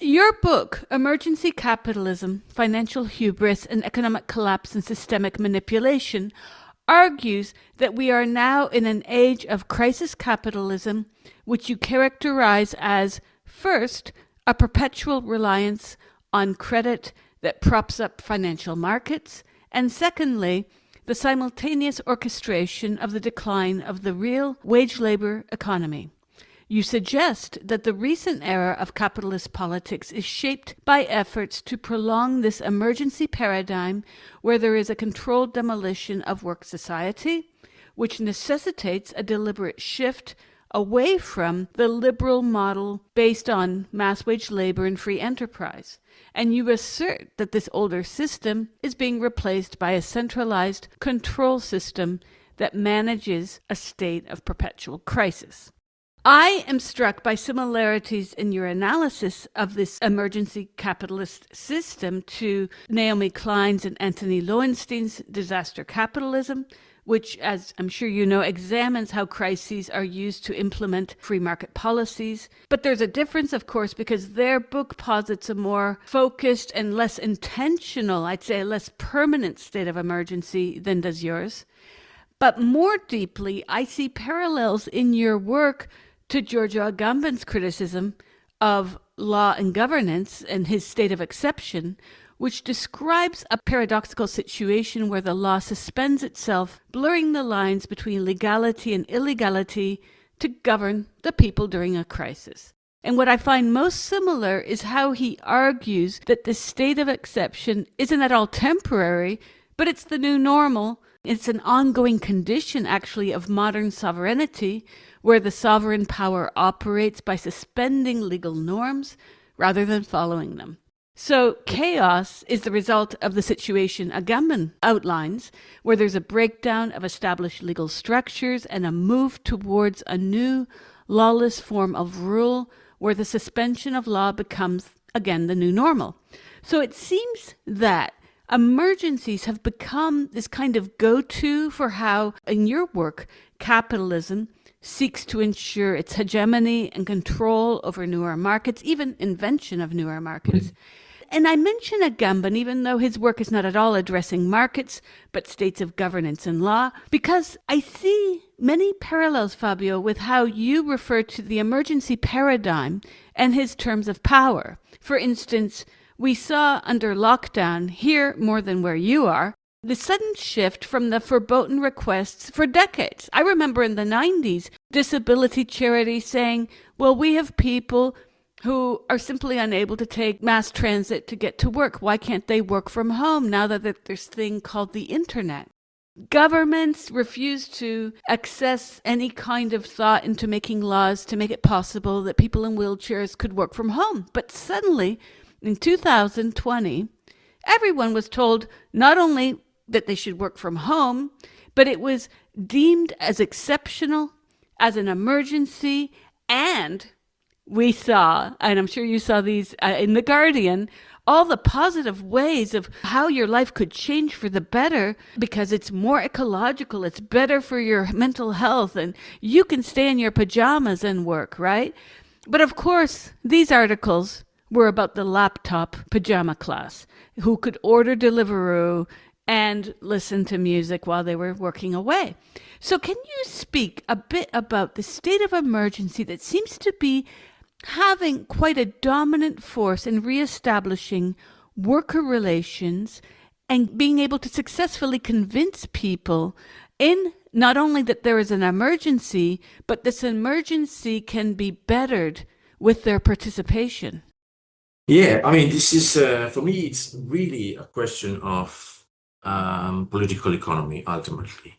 Your book, Emergency Capitalism, Financial Hubris and Economic Collapse and Systemic Manipulation, argues that we are now in an age of crisis capitalism, which you characterize as, first, a perpetual reliance on credit that props up financial markets, and secondly, the simultaneous orchestration of the decline of the real wage labor economy. You suggest that the recent era of capitalist politics is shaped by efforts to prolong this emergency paradigm where there is a controlled demolition of work society, which necessitates a deliberate shift away from the liberal model based on mass wage labor and free enterprise. And you assert that this older system is being replaced by a centralized control system that manages a state of perpetual crisis. I am struck by similarities in your analysis of this emergency capitalist system to Naomi Klein's and Anthony Lowenstein's Disaster Capitalism, which, as I'm sure you know, examines how crises are used to implement free market policies. But there's a difference, of course, because their book posits a more focused and less intentional, I'd say a less permanent state of emergency than does yours. But more deeply, I see parallels in your work to Giorgio Agamben's criticism of law and governance and his state of exception, which describes a paradoxical situation where the law suspends itself, blurring the lines between legality and illegality to govern the people during a crisis. And what I find most similar is how he argues that this state of exception isn't at all temporary, but it's the new normal. It's an ongoing condition, actually, of modern sovereignty, where the sovereign power operates by suspending legal norms rather than following them. So chaos is the result of the situation Agamben outlines, where there's a breakdown of established legal structures and a move towards a new lawless form of rule, where the suspension of law becomes, again, the new normal. So it seems that emergencies have become this kind of go-to for how, in your work, capitalism seeks to ensure its hegemony and control over newer markets, even invention of newer markets. And I mention Agamben, even though his work is not at all addressing markets, but states of governance and law, because I see many parallels, Fabio, with how you refer to the emergency paradigm and his terms of power. For instance, we saw under lockdown, here more than where you are, the sudden shift from the verboten requests for decades. I remember in the 90s, disability charities saying, well, we have people who are simply unable to take mass transit to get to work. Why can't they work from home now that there's this thing called the internet? Governments refuse to access any kind of thought into making laws to make it possible that people in wheelchairs could work from home. But suddenly, in 2020, everyone was told not only that they should work from home, but it was deemed as exceptional, as an emergency, and we saw, and I'm sure you saw these in The Guardian, all the positive ways of how your life could change for the better because it's more ecological, it's better for your mental health, and you can stay in your pajamas and work, right? But of course, these articles were about the laptop pajama class who could order Deliveroo and listen to music while they were working away. So can you speak a bit about the state of emergency that seems to be having quite a dominant force in reestablishing worker relations and being able to successfully convince people in not only that there is an emergency, but this emergency can be bettered with their participation? Yeah, I mean, this is for me, it's really a question of political economy ultimately.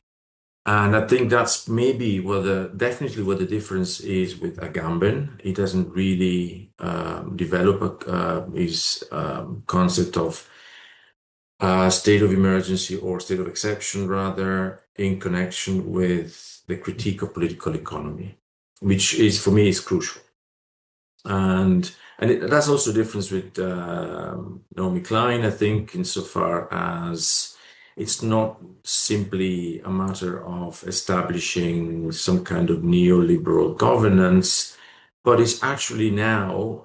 And I think that's maybe definitely what the difference is with Agamben. He doesn't really develop his concept of state of emergency or state of exception, rather, in connection with the critique of political economy, which is, for me, is crucial. That's also a difference with Naomi Klein, I think, insofar as it's not simply a matter of establishing some kind of neoliberal governance, but it's actually now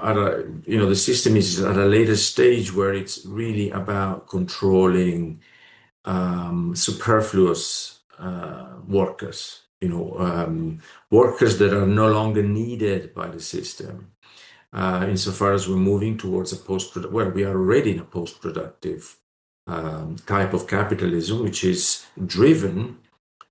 the system is at a later stage where it's really about controlling superfluous workers, workers that are no longer needed by the system. Insofar as we're moving towards a well, we are already in a post-productive type of capitalism, which is driven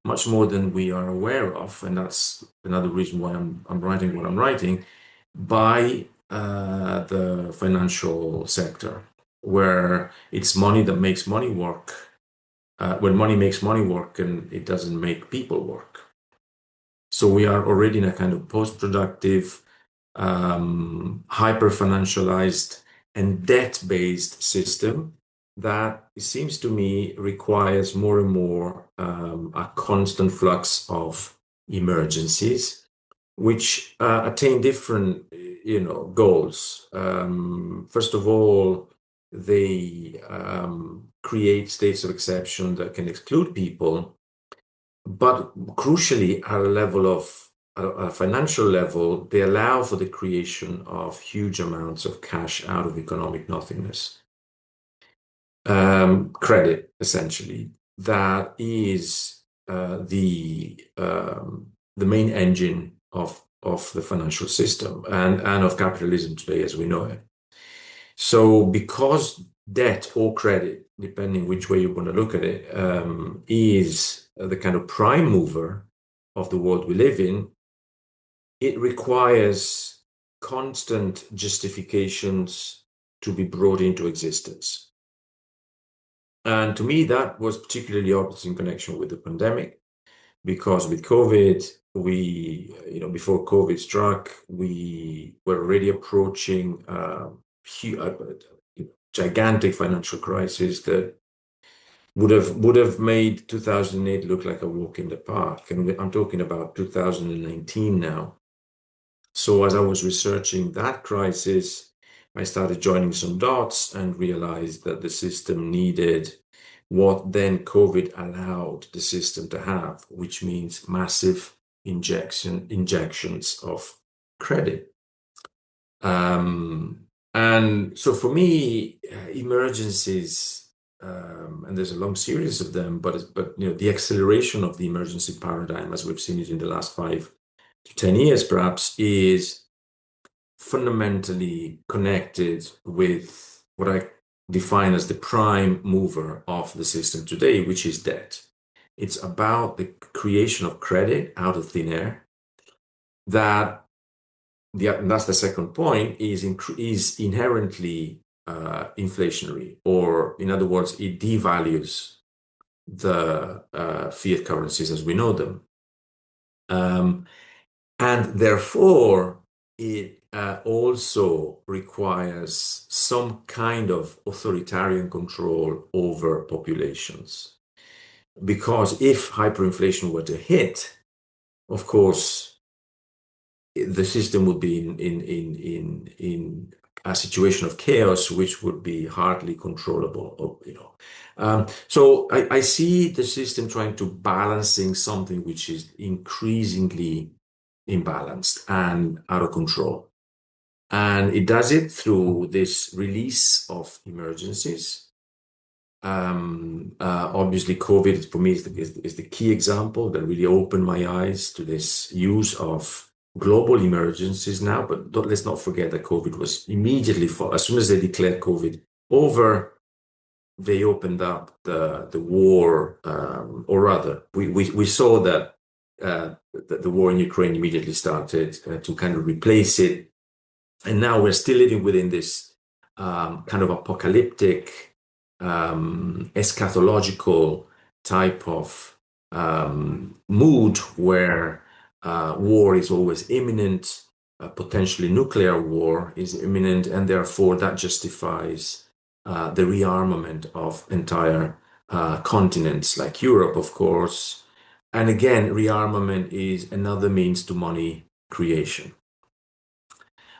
much more than we are aware of, and that's another reason why I'm writing what I'm writing, by the financial sector, where it's money that makes money work. When money makes money work, and it doesn't make people work. So we are already in a kind of post-productive, hyper-financialized, and debt-based system that it seems to me requires more and more a constant flux of emergencies, which attain different, goals. First of all, they create states of exception that can exclude people, but crucially, at a level of a financial level, they allow for the creation of huge amounts of cash out of economic nothingness. Credit, essentially, that is the main engine of the financial system and of capitalism today as we know it. So because debt or credit, depending which way you want to look at it, is the kind of prime mover of the world we live in, it requires constant justifications to be brought into existence. And to me, that was particularly obvious in connection with the pandemic, because with COVID, before COVID struck, we were already approaching gigantic financial crisis that would have made 2008 look like a walk in the park. And I'm talking about 2019 now. So as I was researching that crisis, I started joining some dots and realized that the system needed what then COVID allowed the system to have, which means massive injections of credit. And so for me, emergencies, and there's a long series of them, but the acceleration of the emergency paradigm, as we've seen it in the last 5 to 10 years, perhaps, is fundamentally connected with what I define as the prime mover of the system today, which is debt. It's about the creation of credit out of thin air and that's the second point, is inherently inflationary, or in other words, it devalues the fiat currencies as we know them. And therefore, it also requires some kind of authoritarian control over populations. Because if hyperinflation were to hit, of course, the system would be in a situation of chaos, which would be hardly controllable. So I see the system trying to balancing something which is increasingly imbalanced and out of control, and it does it through this release of emergencies. Obviously, COVID for me is the key example that really opened my eyes to this use of global emergencies now. But let's not forget that COVID was immediately, as soon as they declared COVID over, they opened up the war, or rather, we saw that the war in Ukraine immediately started to kind of replace it. And now we're still living within this kind of apocalyptic, eschatological type of mood where war is always imminent, potentially nuclear war is imminent, and therefore that justifies the rearmament of entire continents like Europe, of course. And again, rearmament is another means to money creation.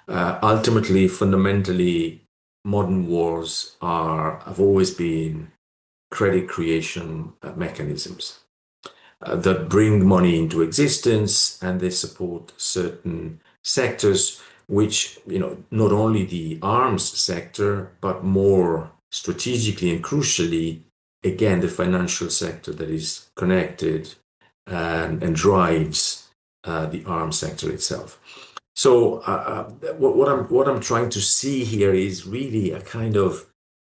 Ultimately, fundamentally, modern wars have always been credit creation mechanisms that bring money into existence, and they support certain sectors which, not only the arms sector, but more strategically and crucially, again, the financial sector that is connected and drives the arms sector itself. So what I'm trying to see here is really a kind of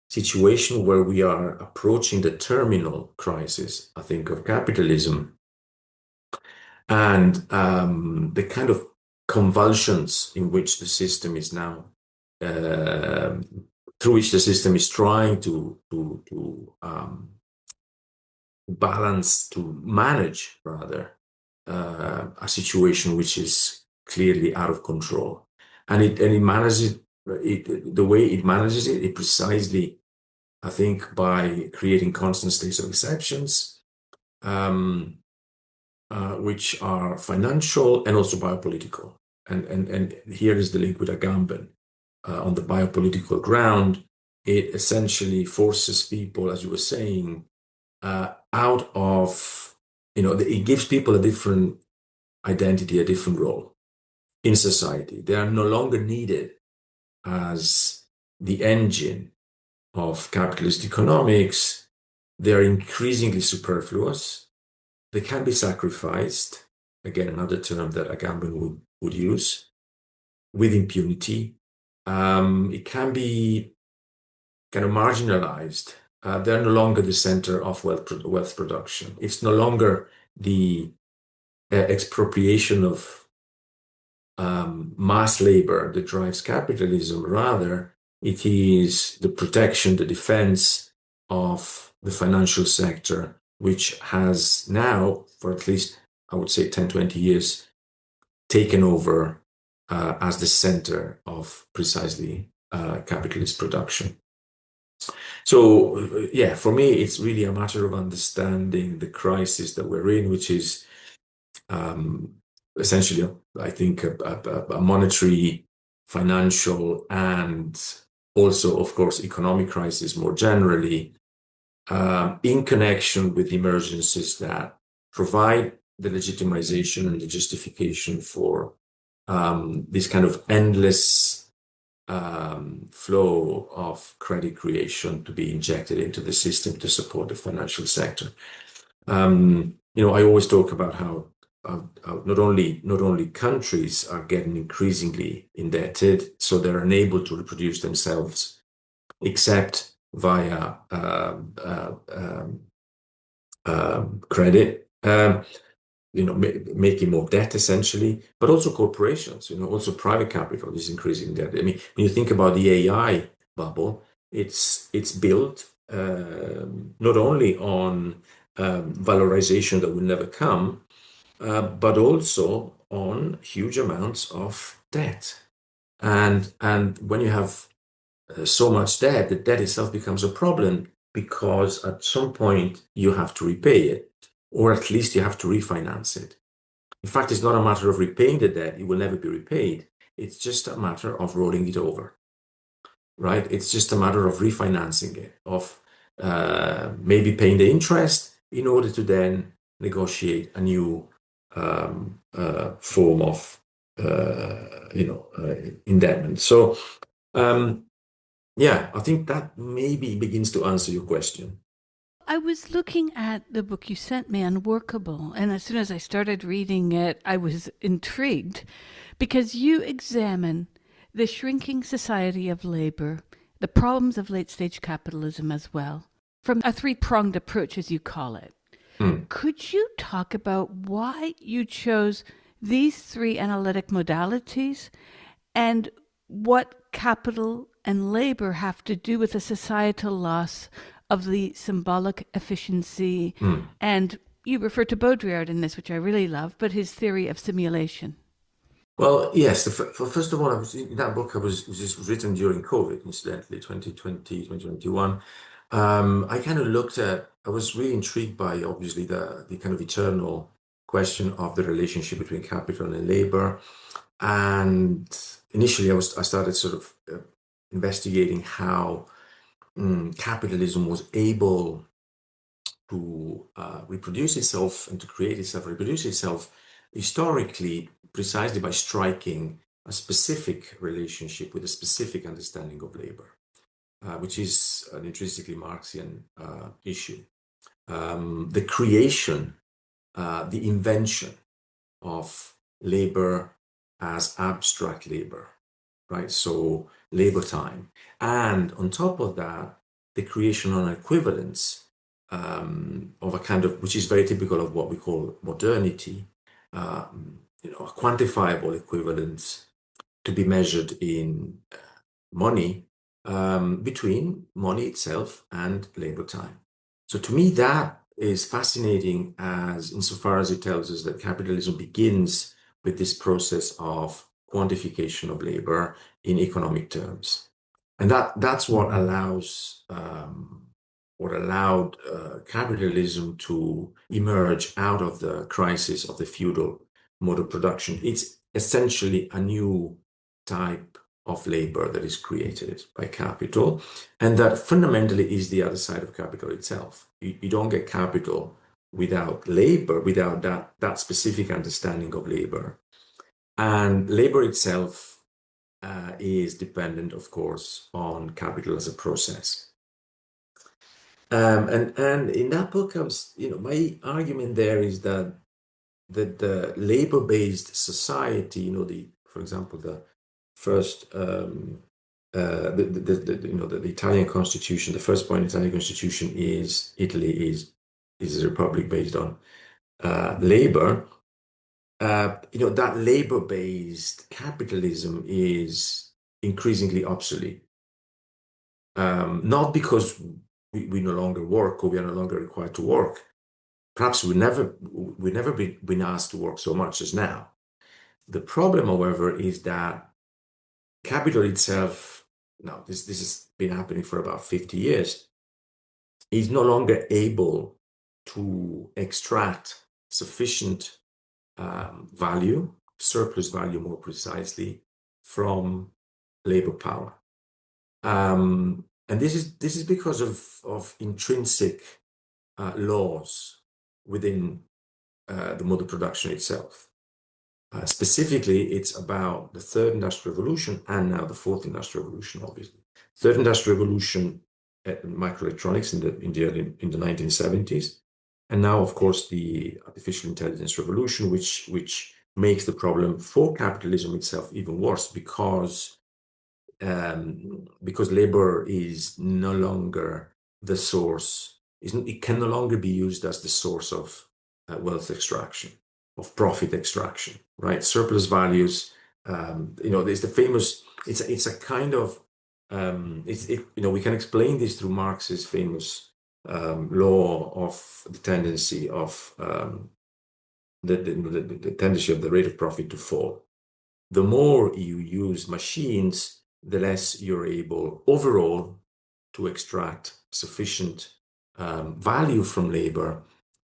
situation where we are approaching the terminal crisis, I think, of capitalism, and the kind of convulsions in which the system is now, uh, through which the system is trying to balance, to manage rather, a situation which is clearly out of control, and it manages it the way it manages it precisely, I think, by creating constant states of exceptions, um, which are financial and also biopolitical. And here is the link with Agamben. On the biopolitical ground, it essentially forces people, as you were saying, out of, it gives people a different identity, a different role in society. They are no longer needed as the engine of capitalist economics. They are increasingly superfluous. They can be sacrificed, again, another term that Agamben would use, with impunity. It can be kind of marginalized. They're no longer the center of wealth production. It's no longer the expropriation of mass labor that drives capitalism. Rather, it is the protection, the defense of the financial sector, which has now, for at least, I would say, 10, 20 years, taken over as the center of precisely capitalist production. So, yeah, for me, it's really a matter of understanding the crisis that we're in, which is essentially, I think, a monetary, financial, and also, of course, economic crisis more generally, in connection with emergencies that provide the legitimization and the justification for this kind of endless flow of credit creation to be injected into the system to support the financial sector. I always talk about how not only countries are getting increasingly indebted, so they're unable to reproduce themselves except via credit, making more debt essentially, but also corporations, also private capital is increasing debt. I mean, when you think about the AI bubble, it's built not only on valorization that will never come, but also on huge amounts of debt. And when you have so much debt, the debt itself becomes a problem because at some point you have to repay it, or at least you have to refinance it. In fact, it's not a matter of repaying the debt, it will never be repaid. It's just a matter of rolling it over, right? It's just a matter of refinancing it, of maybe paying the interest in order to then negotiate a new form of indebtedness. So yeah, I think that maybe begins to answer your question. I was looking at the book you sent me, Unworkable, and as soon as I started reading it, I was intrigued because you examine the shrinking society of labor, the problems of late stage capitalism as well, from a three pronged approach, as you call it. Hmm. Could you talk about why you chose these three analytic modalities and what capital and labor have to do with the societal loss of the symbolic efficiency? Hmm. And you refer to Baudrillard in this, which I really love, but his theory of simulation. Well, yes. First of all, in that book, it was just written during COVID, incidentally, 2020, 2021. I kind of I was really intrigued by, obviously, the kind of eternal question of the relationship between capital and labor. And initially, I started sort of investigating how capitalism was able to reproduce itself and to create itself, reproduce itself historically precisely by striking a specific relationship with a specific understanding of labor, which is an intrinsically Marxian issue. The creation, the invention of labor as abstract labor, right? So labor time. And on top of that, the creation on equivalence of a kind of, which is very typical of what we call modernity, a quantifiable equivalence to be measured in money between money itself and labor time. So to me, that is fascinating as insofar as it tells us that capitalism begins with this process of quantification of labor in economic terms. And that's what allowed capitalism to emerge out of the crisis of the feudal mode of production. It's essentially a new type of labor that is created by capital, and that fundamentally is the other side of capital itself. You don't get capital without labor, without that specific understanding of labor. And labor itself is dependent, of course, on capital as a process. And in that book, my argument there is that the labor-based society, for example, the first the Italian constitution, the first point in the Italian constitution is Italy is a republic based on labor. That labor-based capitalism is increasingly obsolete. Not because we no longer work or we are no longer required to work. Perhaps we never been asked to work so much as now. The problem, however, is that capital itself, now this has been happening for about 50 years, is no longer able to extract sufficient value, surplus value more precisely, from labor power. And this is because of intrinsic laws within the mode of production itself. Specifically, it's about the third industrial revolution and now the fourth industrial revolution, obviously. Third industrial revolution, microelectronics in the 1970s, and now, of course, the artificial intelligence revolution, which makes the problem for capitalism itself even worse because labor is no longer the source. It can no longer be used as the source of wealth extraction, of profit extraction, right? Surplus values. There's the famous. It's a kind of. We can explain this through Marx's famous law of the tendency of the tendency of the rate of profit to fall. The more you use machines, the less you're able overall to extract sufficient value from labor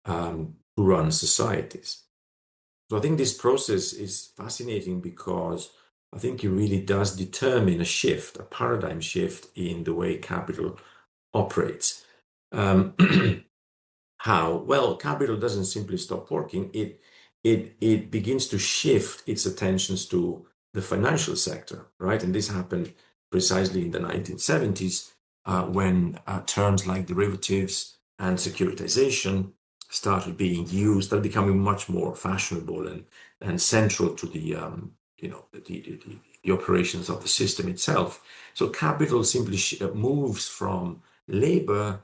to run societies. So I think this process is fascinating because I think it really does determine a shift, a paradigm shift in the way capital operates. How? Well, capital doesn't simply stop working. It begins to shift its attentions to the financial sector, right? And this happened precisely in the 1970s when terms like derivatives and securitization started being used, started becoming much more fashionable and central to the operations of the system itself. So capital simply moves from labor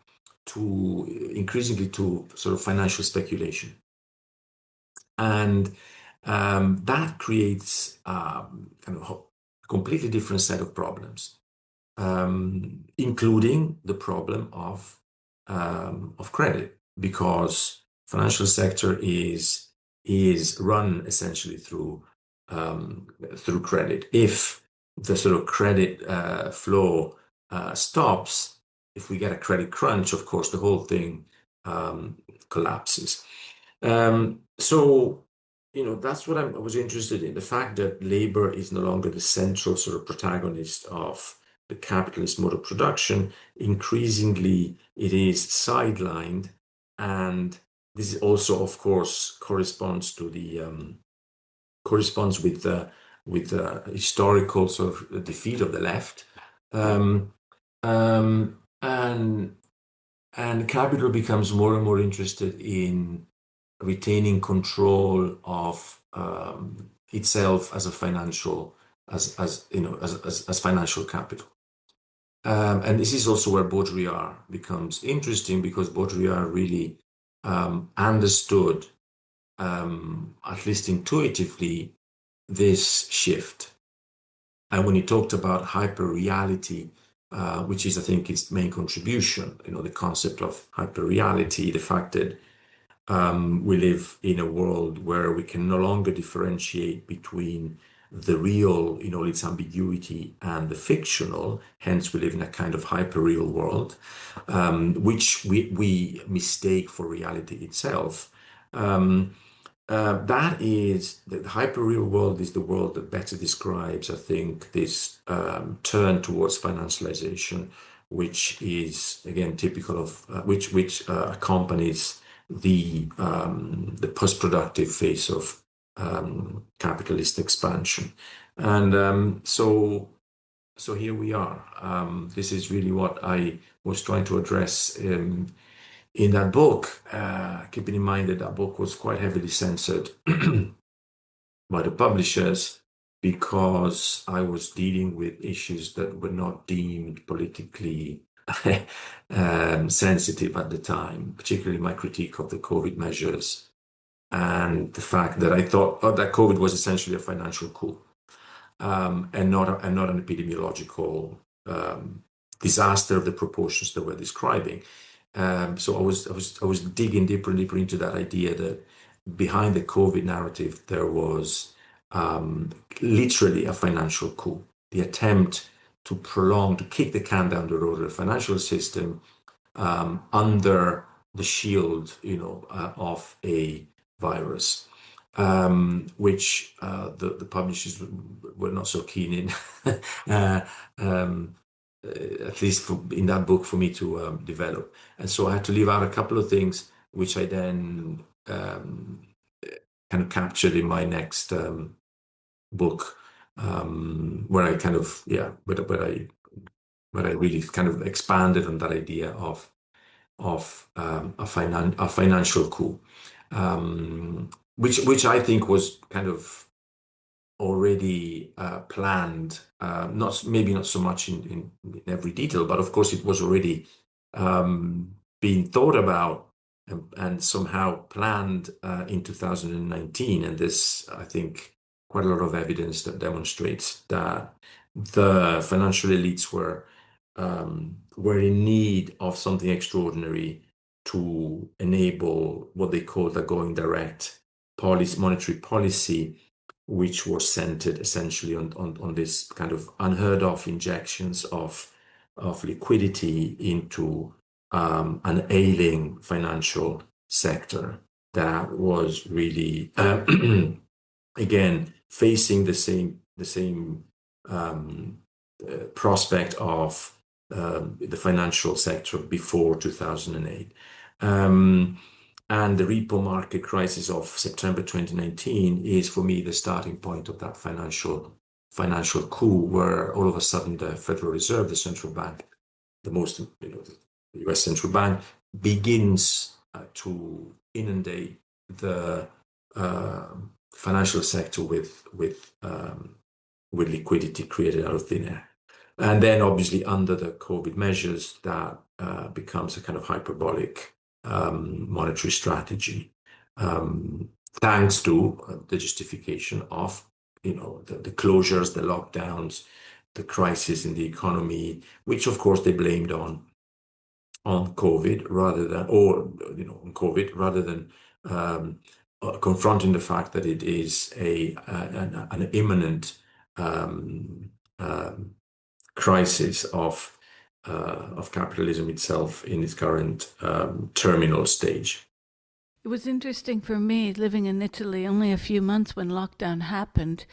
to increasingly to sort of financial speculation. And that creates kind of a completely different set of problems, including the problem of credit, because financial sector is run essentially through credit. If the sort of credit flow stops, if we get a credit crunch, of course, the whole thing collapses. So, that's what I was interested in, the fact that labor is no longer the central sort of protagonist of the capitalist mode of production. Increasingly, it is sidelined. And this also, of course, corresponds to the corresponds with the historical sort of defeat of the left. Um, and capital becomes more and more interested in retaining control of itself as a financial as you know as financial capital. And this is also where Baudrillard becomes interesting because Baudrillard really understood, at least intuitively, this shift. And when he talked about hyperreality, which is, I think, its main contribution, the concept of hyperreality, the fact that we live in a world where we can no longer differentiate between the real in all its ambiguity and the fictional. Hence, we live in a kind of hyperreal world, which we mistake for reality itself. Um, that is the hyperreal world is the world that better describes, I think, this turn towards financialization, which is again typical of which accompanies the post-productive phase of capitalist expansion, and so here we are. This is really what I was trying to address in that book, keeping in mind that that book was quite heavily censored by the publishers because I was dealing with issues that were not deemed politically sensitive at the time, particularly my critique of the COVID measures and the fact that I thought that COVID was essentially a financial coup, and not an epidemiological disaster of the proportions that we're describing. So I was digging deeper and deeper into that idea that behind the COVID narrative there was literally a financial coup, the attempt to kick the can down the road of the financial system under the shield, of a virus, which the publishers were not so keen in. uh, um, at least in that book for me to develop. And so I had to leave out a couple of things, which I then kind of captured in my next book, where I kind of, yeah, but I really kind of expanded on that idea of a financial coup, which I think was kind of already planned, not maybe not so much in every detail, but of course it was already being thought about and somehow planned in 2019. And this, I think, quite a lot of evidence that demonstrates that the financial elites were in need of something extraordinary to enable what they called a going direct monetary policy, which was centered essentially on this kind of unheard of injections of liquidity into an ailing financial sector that was really again facing the same prospect of the financial sector before 2008. And the repo market crisis of September 2019 is, for me, the starting point of that financial coup, where all of a sudden the Federal Reserve, the central bank, the U.S. central bank, begins to inundate the financial sector with liquidity created out of thin air. And then, obviously, under the COVID measures, that becomes a kind of hyperbolic monetary strategy, thanks to the justification of, the closures, the lockdowns, the crisis in the economy, which, of course, they blamed on COVID on COVID rather than confronting the fact that it is an imminent crisis of capitalism itself in its current terminal stage. It was interesting for me, living in Italy only a few months when lockdown happened,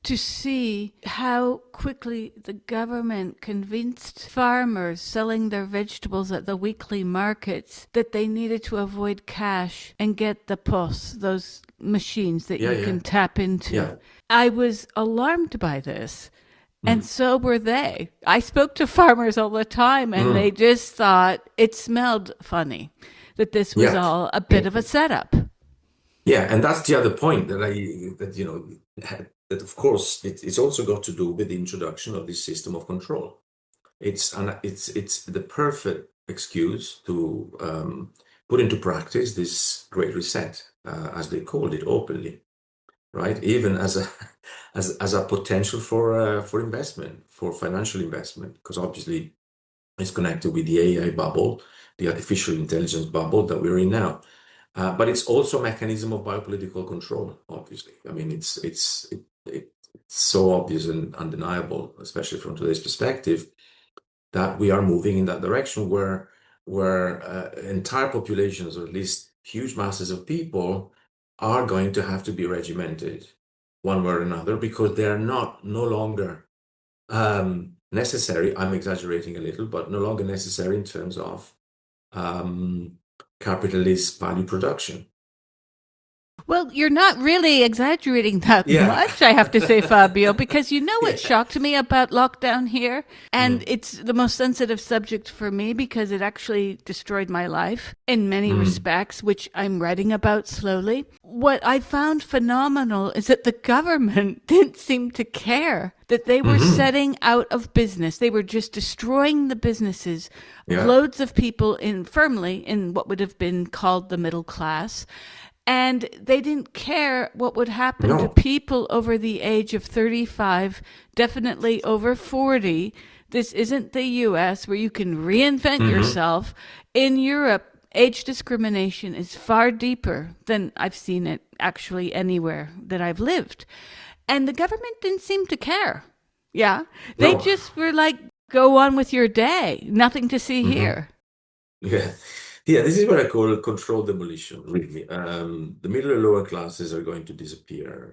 to see how quickly the government convinced farmers selling their vegetables at the weekly markets that they needed to avoid cash and get the POS, those machines that Yeah, you can yeah, tap into. yeah. I was alarmed by this, and Mm. so were they. I spoke to farmers all the time, and they Mm. just thought it smelled funny, that this was Yeah. all a bit of a setup. Yeah, and that's the other point that that of course it's also got to do with the introduction of this system of control. It's the perfect excuse to put into practice this great reset, as they called it openly, right? Even as a as a potential for investment, for financial investment, because obviously it's connected with the AI bubble, the artificial intelligence bubble that we're in now. But it's also a mechanism of biopolitical control, obviously. I mean, it's so obvious and undeniable, especially from today's perspective, that we are moving in that direction where entire populations, or at least huge masses of people, are going to have to be regimented one way or another because they are not no longer necessary. I'm exaggerating a little, but no longer necessary in terms of um, capitalist value production. Well, you're not really exaggerating that Yeah. much, I have to say, Fabio, because you know what Yeah. shocked me about lockdown here? And Mm. it's the most sensitive subject for me because it actually destroyed my life in many Mm. respects, which I'm writing about slowly. What I found phenomenal is that the government didn't seem to care that they were Hmm. setting out of business. They were just destroying the businesses of Yeah. loads of people in firmly in what would have been called the middle class, and they didn't care what would happen to No. people over the age of 35, definitely over 40. This isn't the US where you can reinvent Hmm. yourself. In Europe, age discrimination is far deeper than I've seen it actually anywhere that I've lived. And the government didn't seem to care. Yeah. They No. just were like, go on with your day. Nothing to see Hmm. here. Yeah. Yeah, this is what I call controlled demolition, really. The middle and lower classes are going to disappear,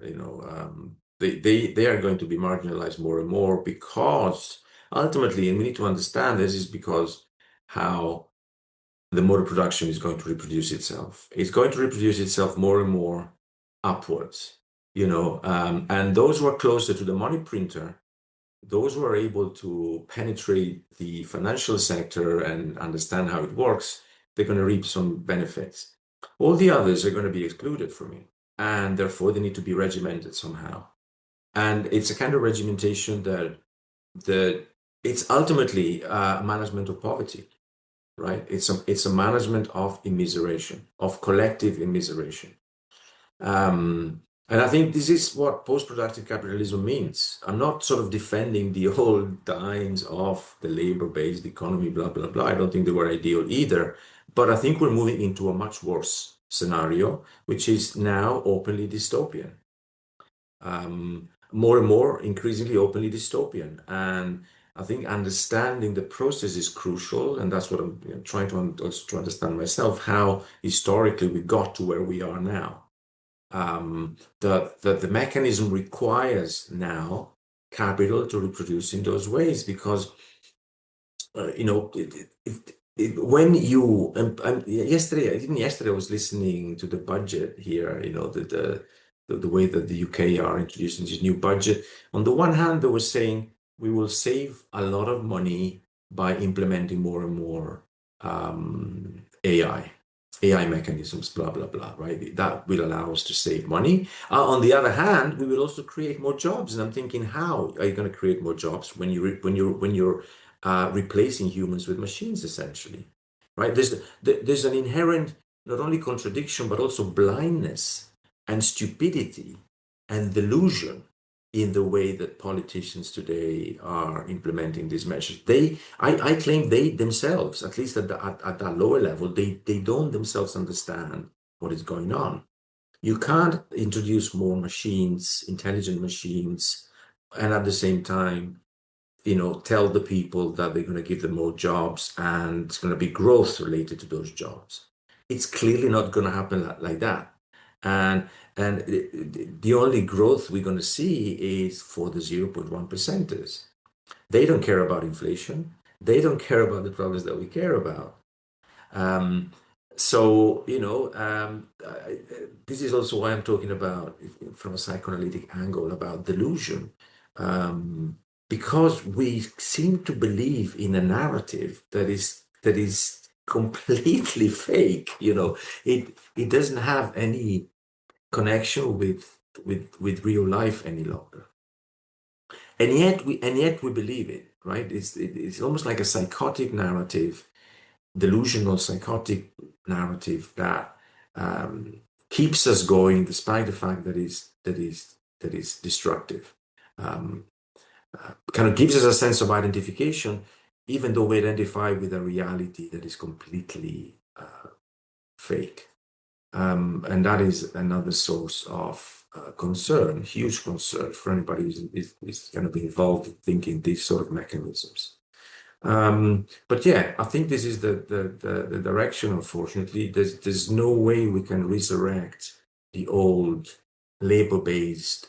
they are going to be marginalized more and more because ultimately, and we need to understand this, is because how the mode of production is going to reproduce itself. It's going to reproduce itself more and more upwards, and those who are closer to the money printer, those who are able to penetrate the financial sector and understand how it works, they're going to reap some benefits. All the others are going to be excluded from it, and therefore they need to be regimented somehow. And it's a kind of regimentation that it's ultimately management of poverty, right? It's a management of immiseration, of collective immiseration. And I think this is what post-productive capitalism means. I'm not sort of defending the old times of the labor-based economy, blah, blah, blah. I don't think they were ideal either. But I think we're moving into a much worse scenario, which is now openly dystopian. More and more, increasingly openly dystopian. And I think understanding the process is crucial. And that's what I'm trying also to understand myself, how historically we got to where we are now. The mechanism requires now capital to reproduce in those ways because when you yesterday, even yesterday, I was listening to the budget here. The way that the UK are introducing this new budget. On the one hand, they were saying we will save a lot of money by implementing more and more AI mechanisms, blah blah blah. Right, that will allow us to save money. On the other hand, we will also create more jobs. And I'm thinking, how are you going to create more jobs when you're replacing humans with machines, essentially, right? There's an inherent not only contradiction but also blindness and stupidity and delusion in the way that politicians today are implementing these measures. I claim they themselves, at least at that lower level, they don't themselves understand what is going on. You can't introduce more machines, intelligent machines, and at the same time tell the people that they're going to give them more jobs and it's going to be growth related to those jobs. It's clearly not going to happen like that. And the only growth we're going to see is for the 0.1 percenters. They don't care about inflation. They don't care about the problems that we care about. Um, So, this is also why I'm talking about, from a psychoanalytic angle, about delusion. Um, because we seem to believe in a narrative that is completely fake. It doesn't have any connection with real life any longer. And yet we believe it, right? It's almost like a psychotic narrative, delusional psychotic narrative that um, keeps us going despite the fact that is destructive. Um, Kind of gives us a sense of identification, even though we identify with a reality that is completely fake. And that is another source of concern, huge concern for anybody who's kind of involved in thinking these sort of mechanisms. But yeah, I think this is the direction, unfortunately. There's no way we can resurrect the old labor-based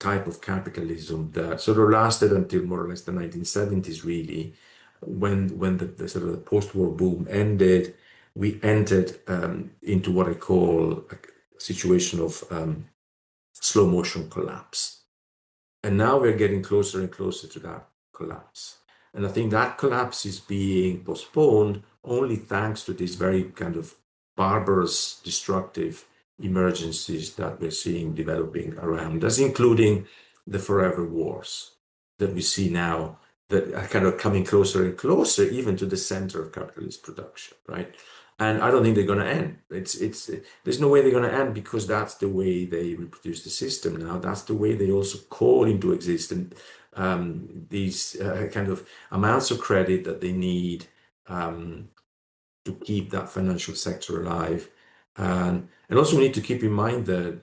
type of capitalism that sort of lasted until more or less the 1970s, really, when the sort of the post-war boom ended. We entered into what I call a situation of slow motion collapse. And now we're getting closer and closer to that collapse. And I think that collapse is being postponed only thanks to these very kind of barbarous, destructive emergencies that we're seeing developing around us, including the forever wars that we see now that are kind of coming closer and closer, even to the center of capitalist production, right? And I don't think they're going to end. There's no way they're going to end because that's the way they reproduce the system now. That's the way they also call into existence these kind of amounts of credit that they need um, to keep that financial sector alive. And also, we need to keep in mind that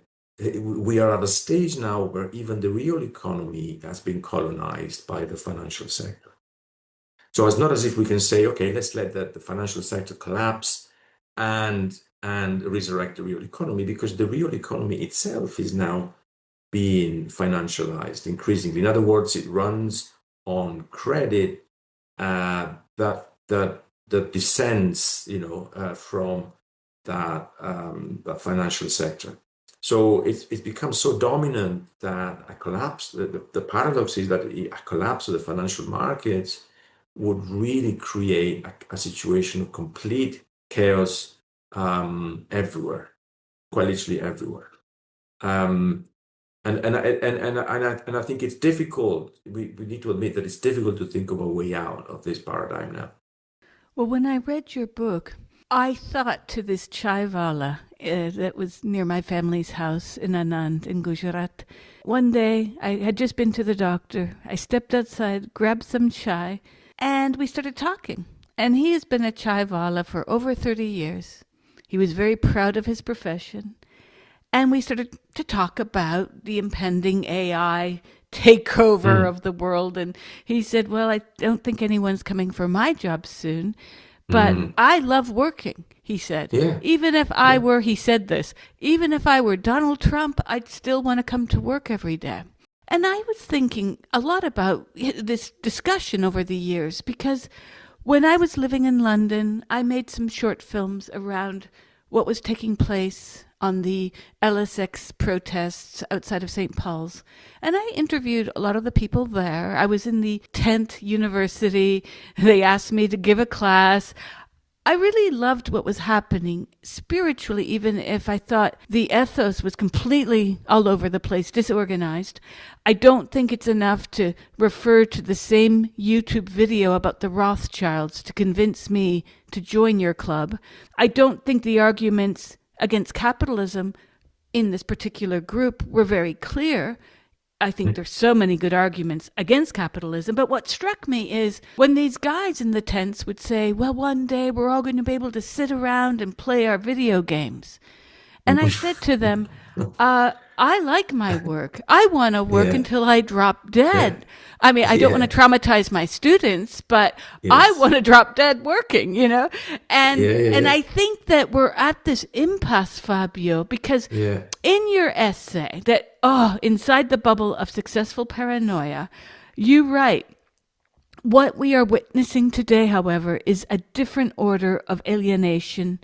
we are at a stage now where even the real economy has been colonized by the financial sector. So it's not as if we can say, okay, let's let the financial sector collapse and resurrect the real economy, because the real economy itself is now being financialized increasingly. In other words, it runs on credit that descends, from that financial sector. So it's become so dominant that a collapse. The paradox is that a collapse of the financial markets would really create a situation of complete chaos everywhere, quite literally everywhere. Um, and I think it's difficult. We need to admit that it's difficult to think of a way out of this paradigm now. Well, when I read your book, I thought to this chaiwala that was near my family's house in Anand in Gujarat. One day, I had just been to the doctor. I stepped outside, grabbed some chai, and we started talking. And he has been a chaiwala for over 30 years. He was very proud of his profession. And we started to talk about the impending AI takeover Mm, of the world. And he said, well, I don't think anyone's coming for my job soon, but mm, I love working, he said. yeah, Even if I yeah, were, he said this, even if I were Donald Trump, I'd still want to come to work every day. And I was thinking a lot about this discussion over the years because when I was living in London, I made some short films around what was taking place on the LSX protests outside of St. Paul's. And I interviewed a lot of the people there. I was in the tent university. They asked me to give a class. I really loved what was happening spiritually, even if I thought the ethos was completely all over the place, disorganized. I don't think it's enough to refer to the same YouTube video about the Rothschilds to convince me to join your club. I don't think the arguments against capitalism in this particular group were very clear. I think mm, there's so many good arguments against capitalism. But what struck me is when these guys in the tents would say, well, one day we're all going to be able to sit around and play our video games. And I said to them, I like my work. I want to work yeah, until I drop yeah, dead. I mean, I don't want yeah, to traumatize my students, but I yes, want to drop dead working. yeah, yeah, And yeah, I think that we're at this impasse, Fabio, because yeah, in your essay that inside the bubble of successful paranoia, you write What we are witnessing today, however, is a different order of alienation.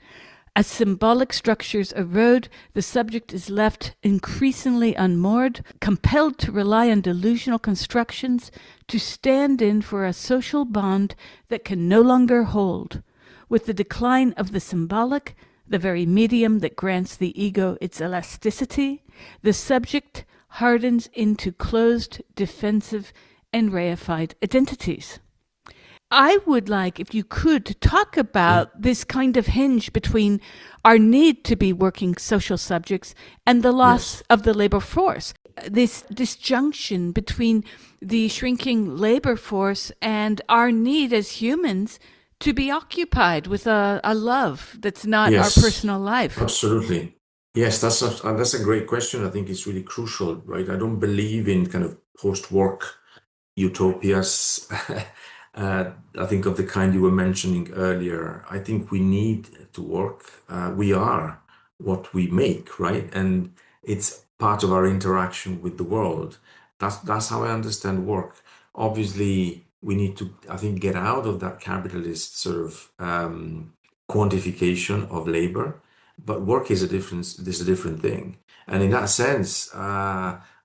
As symbolic structures erode, the subject is left increasingly unmoored, compelled to rely on delusional constructions to stand in for a social bond that can no longer hold. With the decline of the symbolic, the very medium that grants the ego its elasticity, the subject hardens into closed, defensive, and reified identities. I would like, if you could, talk Mm. about this kind of hinge between our need to be working social subjects and the loss Yes. of the labor force. This disjunction between the shrinking labor force and our need as humans to be occupied with a love that's not our Yes. personal life. Absolutely. Yes, that's a great question. I think it's really crucial, right? I don't believe in kind of post-work utopias. I think of the kind you were mentioning earlier. I think we need to work. We are what we make, right? And it's part of our interaction with the world. That's how I understand work. Obviously, we need to, I think, get out of that capitalist sort of quantification of labor. But work is a different thing. And in that sense,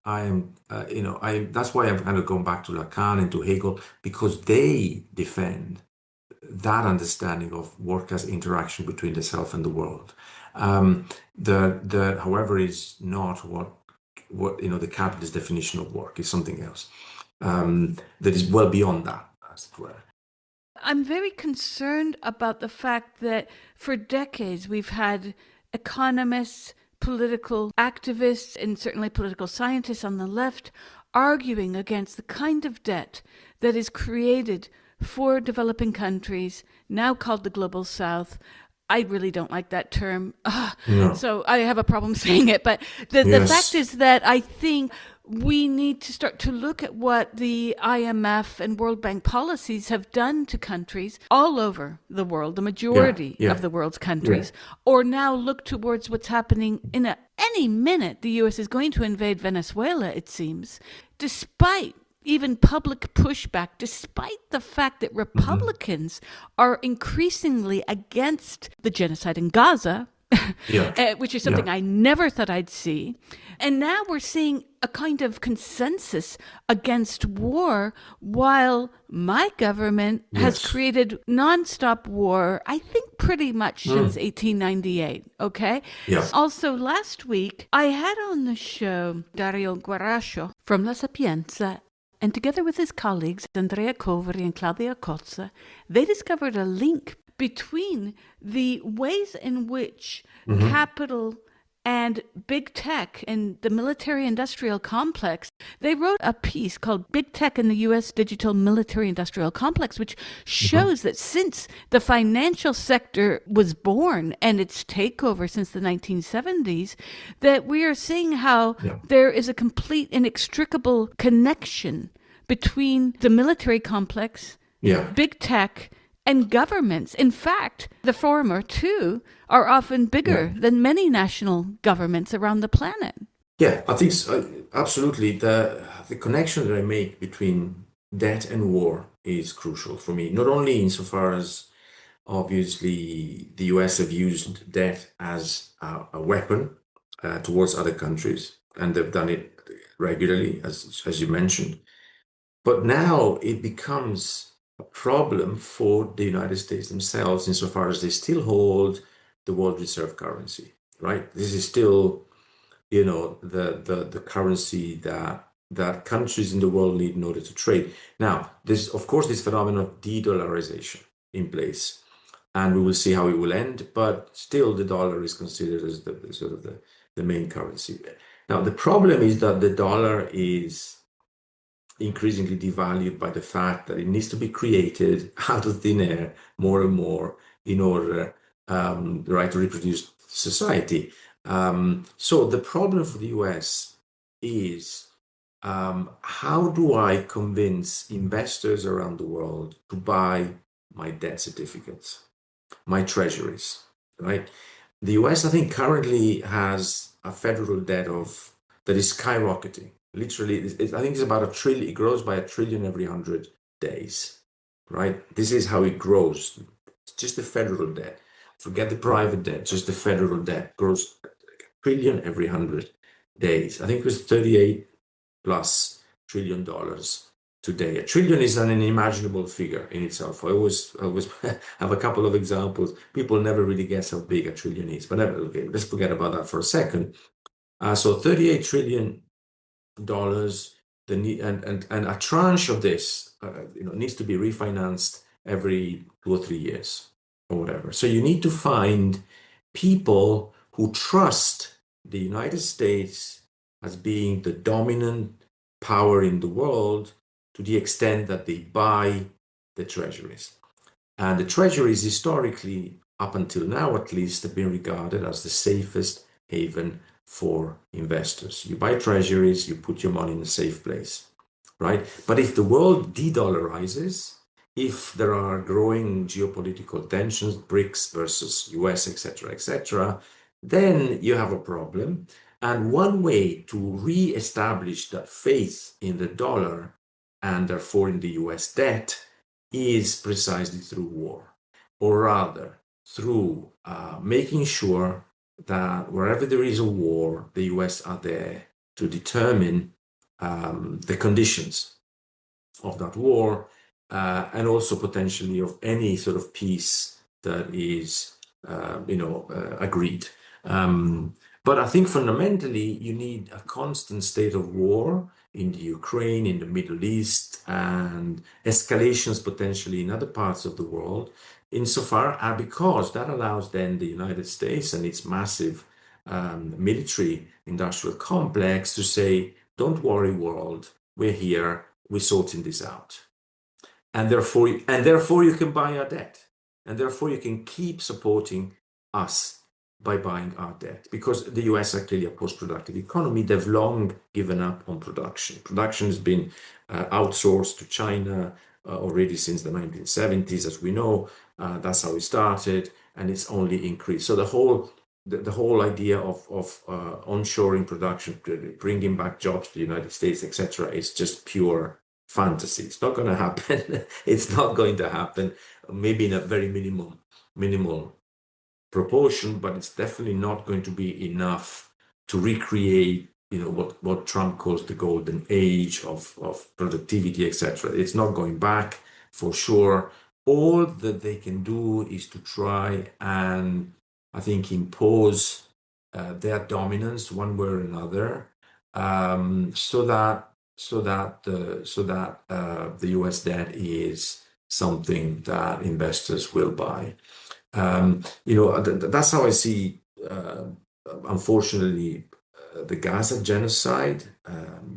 I am, that's why I've kind of gone back to Lacan and to Hegel, because they defend that understanding of work as interaction between the self and the world. However, is not the capitalist definition of work is something else, that is well beyond that, as it were. I'm very concerned about the fact that for decades we've had economists, political activists, and certainly political scientists on the left arguing against the kind of debt that is created for developing countries, now called the Global South. I really don't like that term. No. So I have a problem saying it. But the fact Yes. is that I think we need to start to look at what the IMF and World Bank policies have done to countries all over the world, the Yeah. majority of Yeah. the world's Yeah. countries, or now look towards what's happening any minute. The US is going to invade Venezuela, it seems, despite even public pushback, despite the fact that Hmm. Republicans are increasingly against the genocide in Gaza, Yeah. which is something Yeah. I never thought I'd see. And now we're seeing a kind of consensus against war, while my government has Yes. created nonstop war, I think pretty much since Mm. 1898. Okay. Yeah. Also, last week, I had on the show Dario Guarascio from La Sapienza. And together with his colleagues, Andrea Covari and Claudia Cozza, they discovered a link between the ways in which Hmm. capital and big tech and the military industrial complex, they wrote a piece called Big Tech in the US Digital Military Industrial Complex, which Hmm. shows that since the financial sector was born and its takeover since the 1970s, that we are seeing how Yeah. there is a complete inextricable connection between the military complex, Yeah. big tech, and governments. In fact, the former, too, are often Yeah. bigger than many national governments around the planet. Yeah. I think absolutely the connection that I make between debt and war is crucial for me. Not only insofar as obviously the US have used debt as a weapon towards other countries, and they've done it regularly, as you mentioned. But now it becomes a problem for the United States themselves insofar as they still hold the world reserve currency, right? This is still, the currency that countries in the world need in order to trade. Now, there's of course this phenomenon of de-dollarization in place, and we will see how it will end, but still the dollar is considered as the sort of the main currency. Now, the problem is that the dollar is increasingly devalued by the fact that it needs to be created out of thin air more and more in order, right, to reproduce society. So the problem for the US is, how do I convince investors around the world to buy my debt certificates, my treasuries, right? The US, I think, currently has a federal debt of that is skyrocketing. Literally, I think it's about a trillion. It grows by a trillion every 100 days. right? This is how it grows. Just the federal debt. Forget the private debt, just the federal debt grows a trillion every 100 days. I think it was 38 plus trillion dollars today. A trillion is an unimaginable figure in itself. I always have a couple of examples. People never really guess how big a trillion is, but okay, let's forget about that for a second. So 38 trillion dollars, the need and a tranche of this, needs to be refinanced every 2 or 3 years or whatever. So you need to find people who trust the United States as being the dominant power in the world to the extent that they buy the treasuries. And the treasuries historically, up until now at least, have been regarded as the safest haven for investors. You buy treasuries, you put your money in a safe place, right? But if the world de-dollarizes, if there are growing geopolitical tensions, BRICS versus US, etc., then you have a problem. And one way to re-establish that faith in the dollar and therefore in the US debt is precisely through war, or rather through making sure that wherever there is a war, the US are there to determine the conditions of that war, and also potentially of any sort of peace that is, agreed. Um, but I think fundamentally you need a constant state of war in the Ukraine, in the Middle East, and escalations potentially in other parts of the world, insofar as because that allows then the United States and its massive military industrial complex to say, don't worry, world, we're here, we're sorting this out. And therefore you can buy our debt. And therefore you can keep supporting us by buying our debt. Because the US are clearly a post-productive economy. They've long given up on production. Production has been outsourced to China already since the 1970s, as we know. That's how it started, and it's only increased. So the whole idea of onshoring production, bringing back jobs to the United States, etc., is just pure fantasy. It's not going to happen. It's not going to happen. Maybe in a very minimal proportion, but it's definitely not going to be enough to recreate, what Trump calls the golden age of productivity, etc. It's not going back for sure. All that they can do is to try and, I think, impose their dominance one way or another, so that the U.S. debt is something that investors will buy. That's how I see, unfortunately, the Gaza genocide.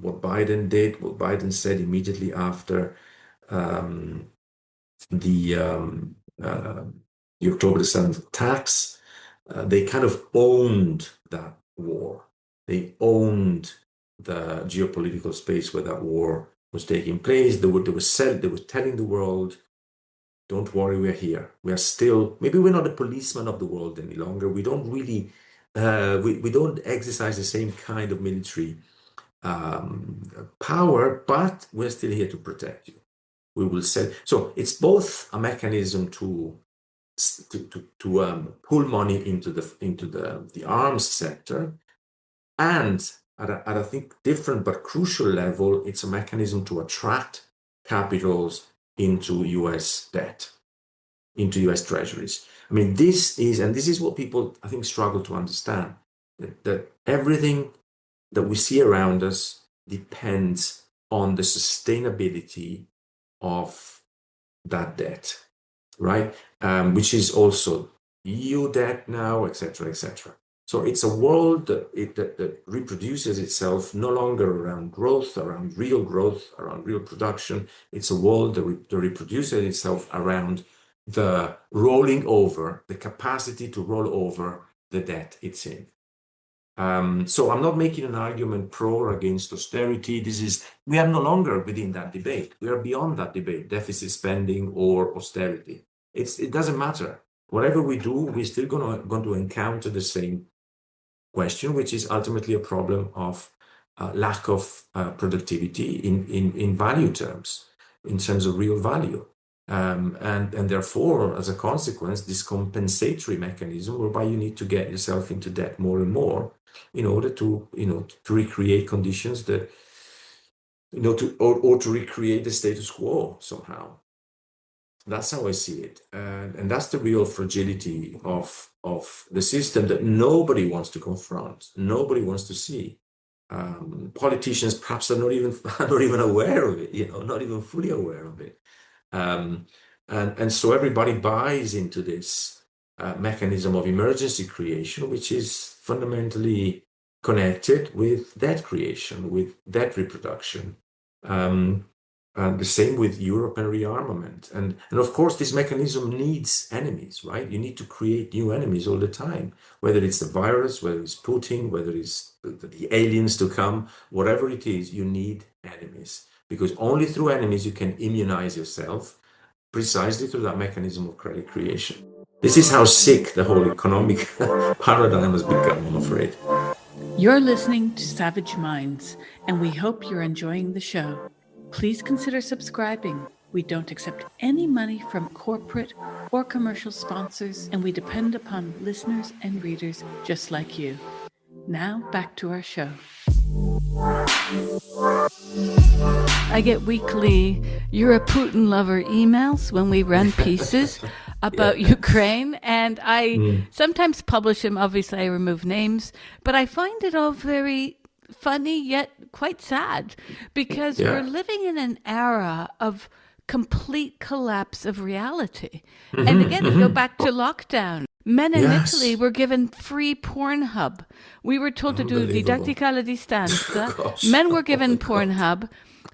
What Biden did, what Biden said immediately after um, the um, uh, the October the 7th attacks. They kind of owned that war. They owned the geopolitical space where that war was taking place. They were telling the world, don't worry, we're here. We are still, maybe we're not a policeman of the world any longer. We don't really, we don't exercise the same kind of military power, but we're still here to protect you. We will say, so it's both a mechanism to pull money into the arms sector, and at I think different but crucial level, it's a mechanism to attract capitals into US debt, into US treasuries. I mean, this is what people, I think, struggle to understand, that everything that we see around us depends on the sustainability of that debt, right? Which is also EU debt now, etc., etc. So it's a world that reproduces itself no longer around growth, around real production. It's a world that reproduces itself around the rolling over, the capacity to roll over the debt it's in. So I'm not making an argument pro or against austerity. We are no longer within that debate. We are beyond that debate, deficit spending or austerity. It doesn't matter. Whatever we do, we're still going to encounter the same question, which is ultimately a problem of lack of productivity in value terms, in terms of real value. And therefore, as a consequence, this compensatory mechanism whereby you need to get yourself into debt more and more in order to, to recreate conditions that, or to recreate the status quo somehow. That's how I see it, and that's the real fragility of the system that nobody wants to confront, nobody wants to see. Politicians perhaps are not even not even aware of it, not even fully aware of it. Um, and so everybody buys into this mechanism of emergency creation, which is fundamentally connected with debt creation, with debt reproduction. Um, and the same with Europe and rearmament. And of course, this mechanism needs enemies, right? You need to create new enemies all the time, whether it's the virus, whether it's Putin, whether it's the aliens to come, whatever it is, you need enemies. Because only through enemies you can immunize yourself precisely through that mechanism of credit creation. This is how sick the whole economic paradigm has become, I'm afraid. You're listening to Savage Minds, and we hope you're enjoying the show. Please consider subscribing. We don't accept any money from corporate or commercial sponsors, and we depend upon listeners and readers just like you. Now, back to our show. I get weekly "You're a Putin lover" emails when we run pieces about Ukraine, and I sometimes publish them. Obviously, I remove names, but I find it all very funny yet quite sad because we're living in an era of complete collapse of reality. And again, we go back to lockdown. Men in Italy Yes. were given free Pornhub. We were told to do Unbelievable. didattica alla distanza. Gosh. Men were Oh my given God. Pornhub.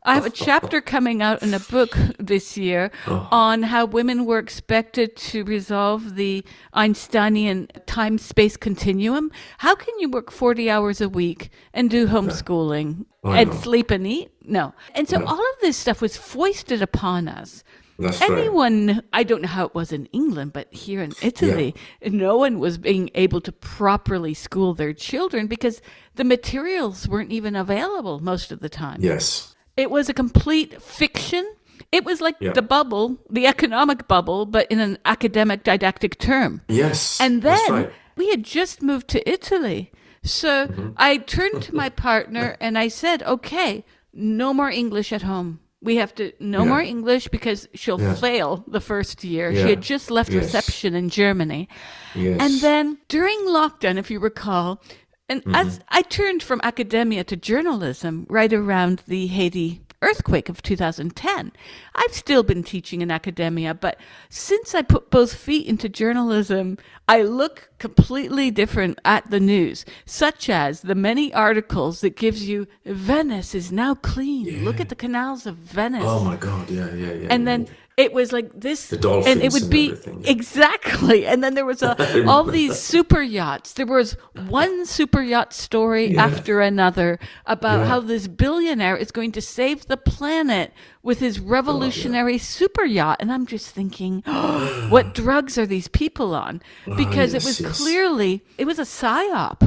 I have a chapter coming out in a book this year Oh, on how women were expected to resolve the Einsteinian time space continuum. How can you work 40 hours a week and do yeah. homeschooling I and know. sleep and eat? No. And so all No, of this stuff was foisted upon us. that's right. Anyone, I don't know how it was in England, but here in Yeah. Italy, no one was being able to properly school their children because the materials weren't even available most of the time. Yes. It was a complete fiction. It was like Yeah. the bubble, the economic bubble, but in an academic didactic term. Yes. And That's then right. we had just moved to Italy. So Hmm. I turned to my partner and I said, okay, no more English at home. We have to, no more Yeah. English because she'll Yeah. fail the first year. She had Yeah. just left Yes. reception in Germany. And Yes. then during lockdown, if you recall, and as Hmm. I turned from academia to journalism right around the Haiti earthquake of 2010. I've still been teaching in academia, but since I put both feet into journalism, I look completely different at the news, such as the many articles that gives you Venice is now clean. Look Yeah. at the canals of Oh Venice. my God. Yeah. Yeah. Yeah. And Yeah. then Yeah. it was like this, The and it dolphins would and be everything. Yeah. exactly. And then there was I all these remember. super yachts. There was one super yacht story Yeah. after another about how Yeah. this billionaire is going to save the planet with his God. Yeah. revolutionary super yacht. And I'm just thinking, oh, what drugs are these people on? Ah, Because it was yes. Yes. clearly, it was a psyop.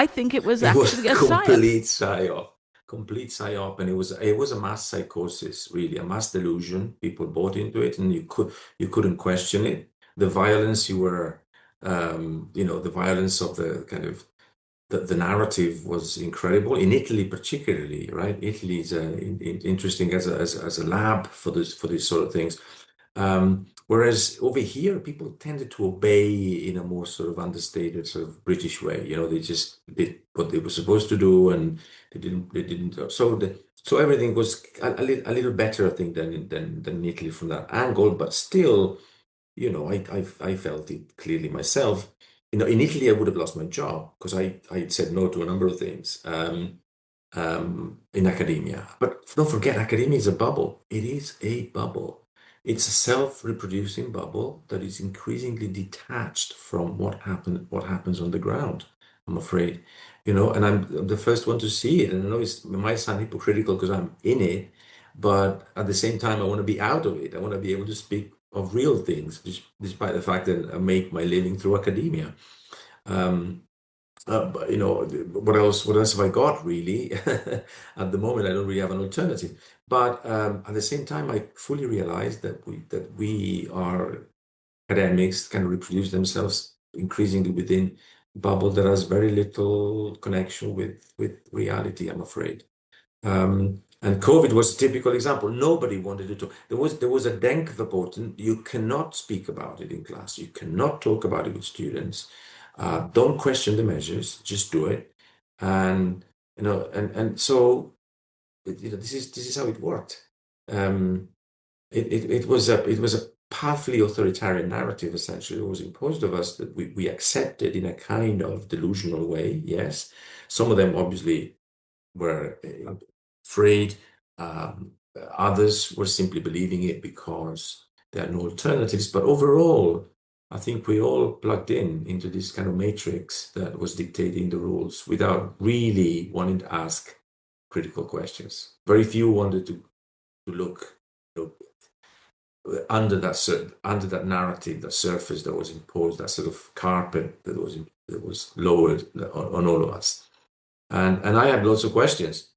I think it was It was actually a psyop. complete psyop, and it was a mass psychosis, really, a mass delusion. People bought into it, and you couldn't question it. The violence you were, the violence of the kind of the narrative was incredible in Italy, particularly, right? Italy is interesting as a lab for these sort of things. Whereas over here, people tended to obey in a more sort of understated, sort of British way. They just did what they were supposed to do, and they didn't. So everything was a little better, I think, than Italy from that angle. But still, I felt it clearly myself. In Italy, I would have lost my job because I had said no to a number of things. In academia. But don't forget, academia is a bubble. It is a bubble. It's a self-reproducing bubble that is increasingly detached from what happens on the ground, I'm afraid. And I'm the first one to see it. And I know it might sound hypocritical because I'm in it, but at the same time, I want to be out of it. I want to be able to speak of real things, despite the fact that I make my living through academia. Um, But, what else? What else have I got really? At the moment, I don't really have an alternative. But at the same time, I fully realize that we are academics can reproduce themselves increasingly within a bubble that has very little connection with reality, I'm afraid. And COVID was a typical example. Nobody wanted to talk. There was a denkverbot. You cannot speak about it in class. You cannot talk about it with students. Don't question the measures. Just do it. And so this is how it worked. Um, it was a powerfully authoritarian narrative essentially that was imposed of us that we accepted in a kind of delusional way. Yes, some of them obviously were afraid. Um, Others were simply believing it because there are no alternatives. But overall, I think we all plugged into this kind of matrix that was dictating the rules without really wanting to ask critical questions. Very few wanted to look, under that narrative, that surface that was imposed, that sort of carpet that was lowered on all of us. And I had lots of questions.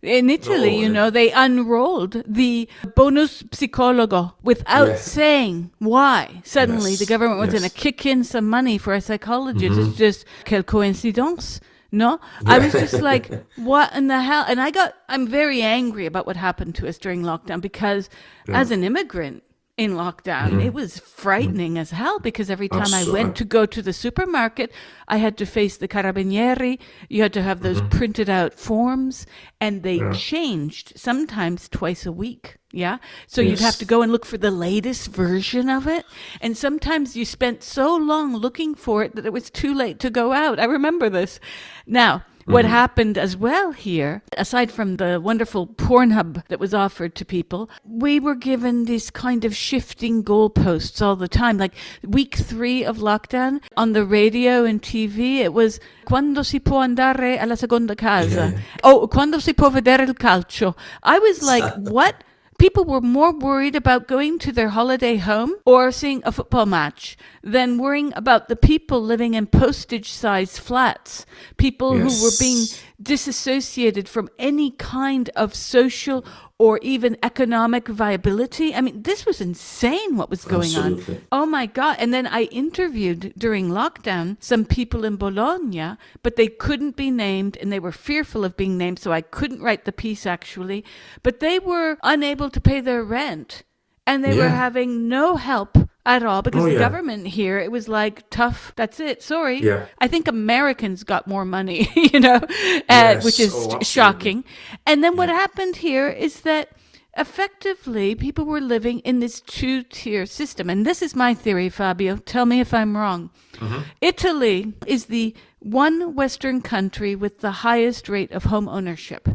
In Italy, No, and they unrolled the bonus psicologo without yeah, saying why. Suddenly, the yes, government was going to yes. kick in some money for a psychologist. It's Hmm. just quelle coincidence. No, I was just like, Yeah. what in the hell? And I'm very angry about what happened to us during lockdown because Yeah. as an immigrant in lockdown, it Hmm. was Hmm. frightening as hell because every time I went Absolutely. to go to the supermarket, I had to face the carabinieri. You had to have those Hmm. printed out forms, and they Yeah. changed sometimes twice a week. Yeah. So you'd have to Yes. go and look for the latest version of it. And sometimes you spent so long looking for it that it was too late to go out. I remember this. Now, what Hmm. happened as well here, aside from the wonderful Pornhub that was offered to people, we were given these kind of shifting goalposts all the time. Like week 3 of lockdown on the radio and TV, it was quando si può andare alla seconda casa. Yeah. Oh, quando si può vedere il calcio. I was like, what? People were more worried about going to their holiday home or seeing a football match than worrying about the people living in postage sized flats, people who were being Yes. disassociated from any kind of social or even economic viability. I mean, this was insane what was going on. Absolutely. Oh my God. And then I interviewed during lockdown some people in Bologna, but they couldn't be named and they were fearful of being named. So I couldn't write the piece actually. But they were unable to pay their rent and they were Yeah. having no help at all because Oh the yeah. government here, it was like tough, that's it, sorry. Yeah. I think Americans got more money, which Yes. is Oh, absolutely. shocking. And then what Yeah. happened here is that effectively people were living in this two-tier system. And this is my theory, Fabio. Tell me if I'm wrong. Hmm. Italy is the one Western country with the highest rate of home ownership.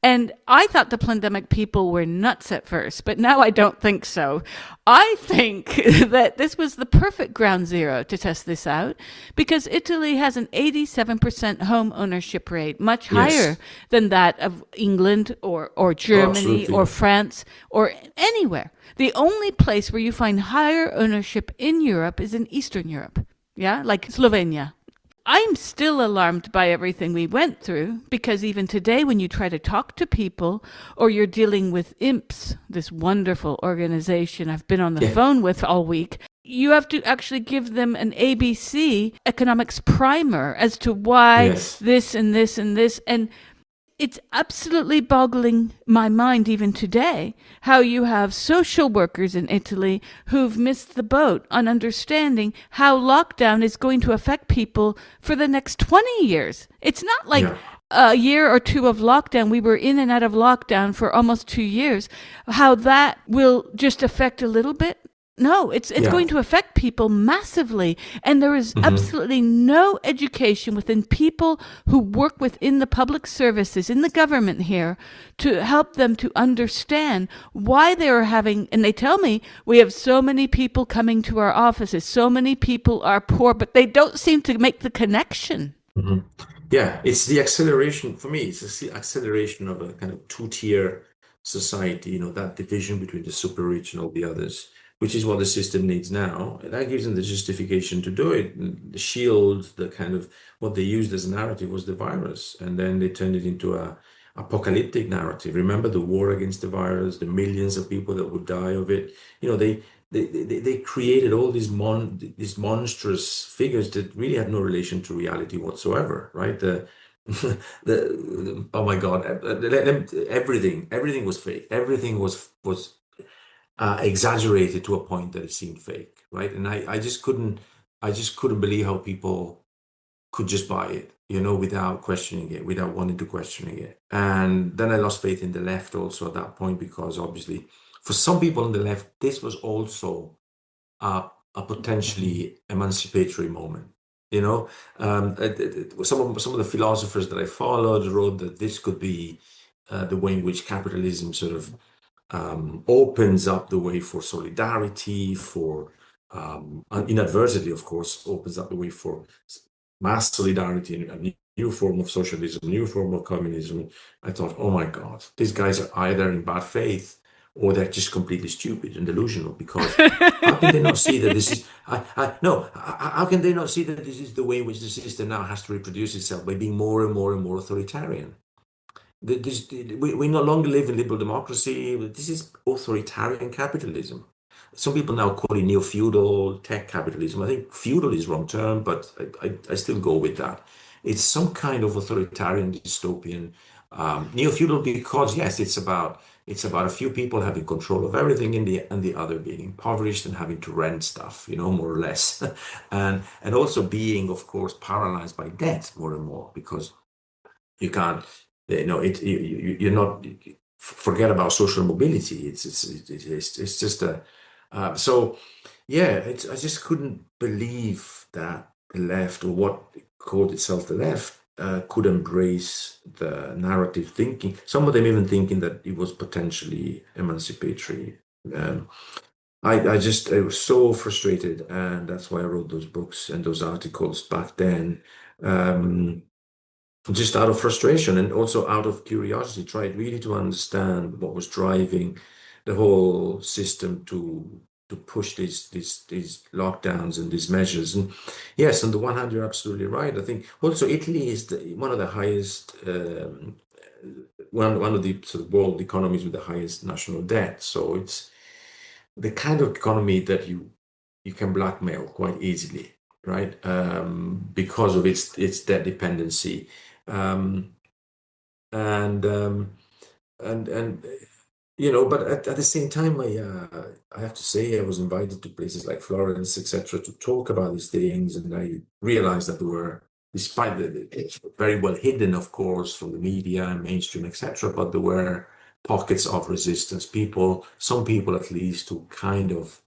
And I thought the pandemic people were nuts at first, but now I don't think so. I think that this was the perfect ground zero to test this out because Italy has an 87% home ownership rate, much higher Yes. than that of England or Oh, Germany or absolutely. France or anywhere. The only place where you find higher ownership in Europe is in Eastern Europe. Yeah, like Slovenia. I'm still alarmed by everything we went through because even today, when you try to talk to people or you're dealing with IMPS, this wonderful organization I've been on the Yeah. phone with all week, you have to actually give them an ABC economics primer as to why Yes. this and this and this. And it's absolutely boggling my mind even today how you have social workers in Italy who've missed the boat on understanding how lockdown is going to affect people for the next 20 years. It's not like Yeah. a year or two of lockdown. We were in and out of lockdown for almost 2 years. How that will just affect a little bit. No, it's Yeah. going to affect people massively. And there is Hmm. absolutely no education within people who work within the public services, in the government here, to help them to understand why they are having, and they tell me, we have so many people coming to our offices, so many people are poor, but they don't seem to make the connection. Hmm. Yeah. It's the acceleration for me. It's the acceleration of a kind of two-tier society. That division between the super rich and all the others. which is what the system needs now. And that gives them the justification to do it. And the shield, the kind of what they used as a narrative was the virus, and then they turned it into a apocalyptic narrative. Remember the war against the virus, the millions of people that would die of it. You know, they created all these monstrous figures that really had no relation to reality whatsoever, right? Oh my God, everything was fake. Everything was exaggerated to a point that it seemed fake, right? And I just couldn't believe how people could just buy it, without questioning it, without wanting to questioning it. And then I lost faith in the left also at that point, because obviously for some people on the left, this was also a, a potentially emancipatory moment. You know, some of the philosophers that I followed wrote that this could be the way in which capitalism sort of opens up the way for solidarity, and inadvertently, of course, opens up the way for mass solidarity and a new form of socialism, a new form of communism. I thought, oh my God, these guys are either in bad faith or they're just completely stupid and delusional, because how can they not see that this is, no, how can they not see that this is the way in which the system now has to reproduce itself by being more and more and more authoritarian? We no longer live in liberal democracy. This is authoritarian capitalism. Some people now call it neo-feudal tech capitalism. I think feudal is wrong term, but I still go with that. It's some kind of authoritarian dystopian neo-feudal, because yes, it's about a few people having control of everything, and the other being impoverished and having to rent stuff, more or less, and also being, of course, paralyzed by debt more and more, because you can't, you're not, forget about social mobility. It's just so yeah, I just couldn't believe that the left, or what called itself the left, could embrace the narrative thinking. Some of them even thinking that it was potentially emancipatory. Um, I was so frustrated, and that's why I wrote those books and those articles back then. Um, just out of frustration and also out of curiosity, tried really to understand what was driving the whole system to push these lockdowns and these measures. And yes, on the one hand, you're absolutely right. I think also Italy is one of the highest, one of the sort of world economies with the highest national debt. So it's the kind of economy that you can blackmail quite easily, right? Because of its debt dependency. Um, and and but at the same time, I have to say, I was invited to places like Florence, etc., to talk about these things, and I realized that there were, despite it's very well hidden, of course, from the media and mainstream, etc., but there were pockets of resistance. Some people at least, who kind of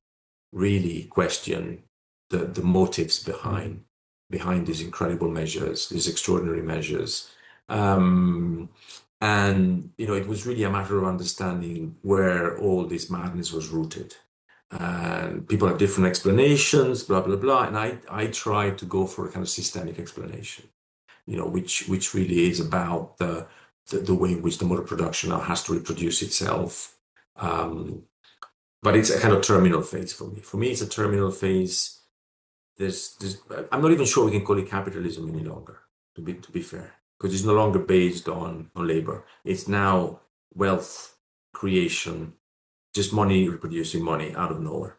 really question the motives behind these incredible measures, these extraordinary measures. Um, and it was really a matter of understanding where all this madness was rooted. And people have different explanations, blah blah blah. And I tried to go for a kind of systemic explanation, which really is about the way in which the mode of production now has to reproduce itself. Um, but it's a kind of terminal phase for me. For me, it's a terminal phase. There's I'm not even sure we can call it capitalism any longer, to be fair, because it's no longer based on labor. It's now wealth creation, just money reproducing money out of nowhere.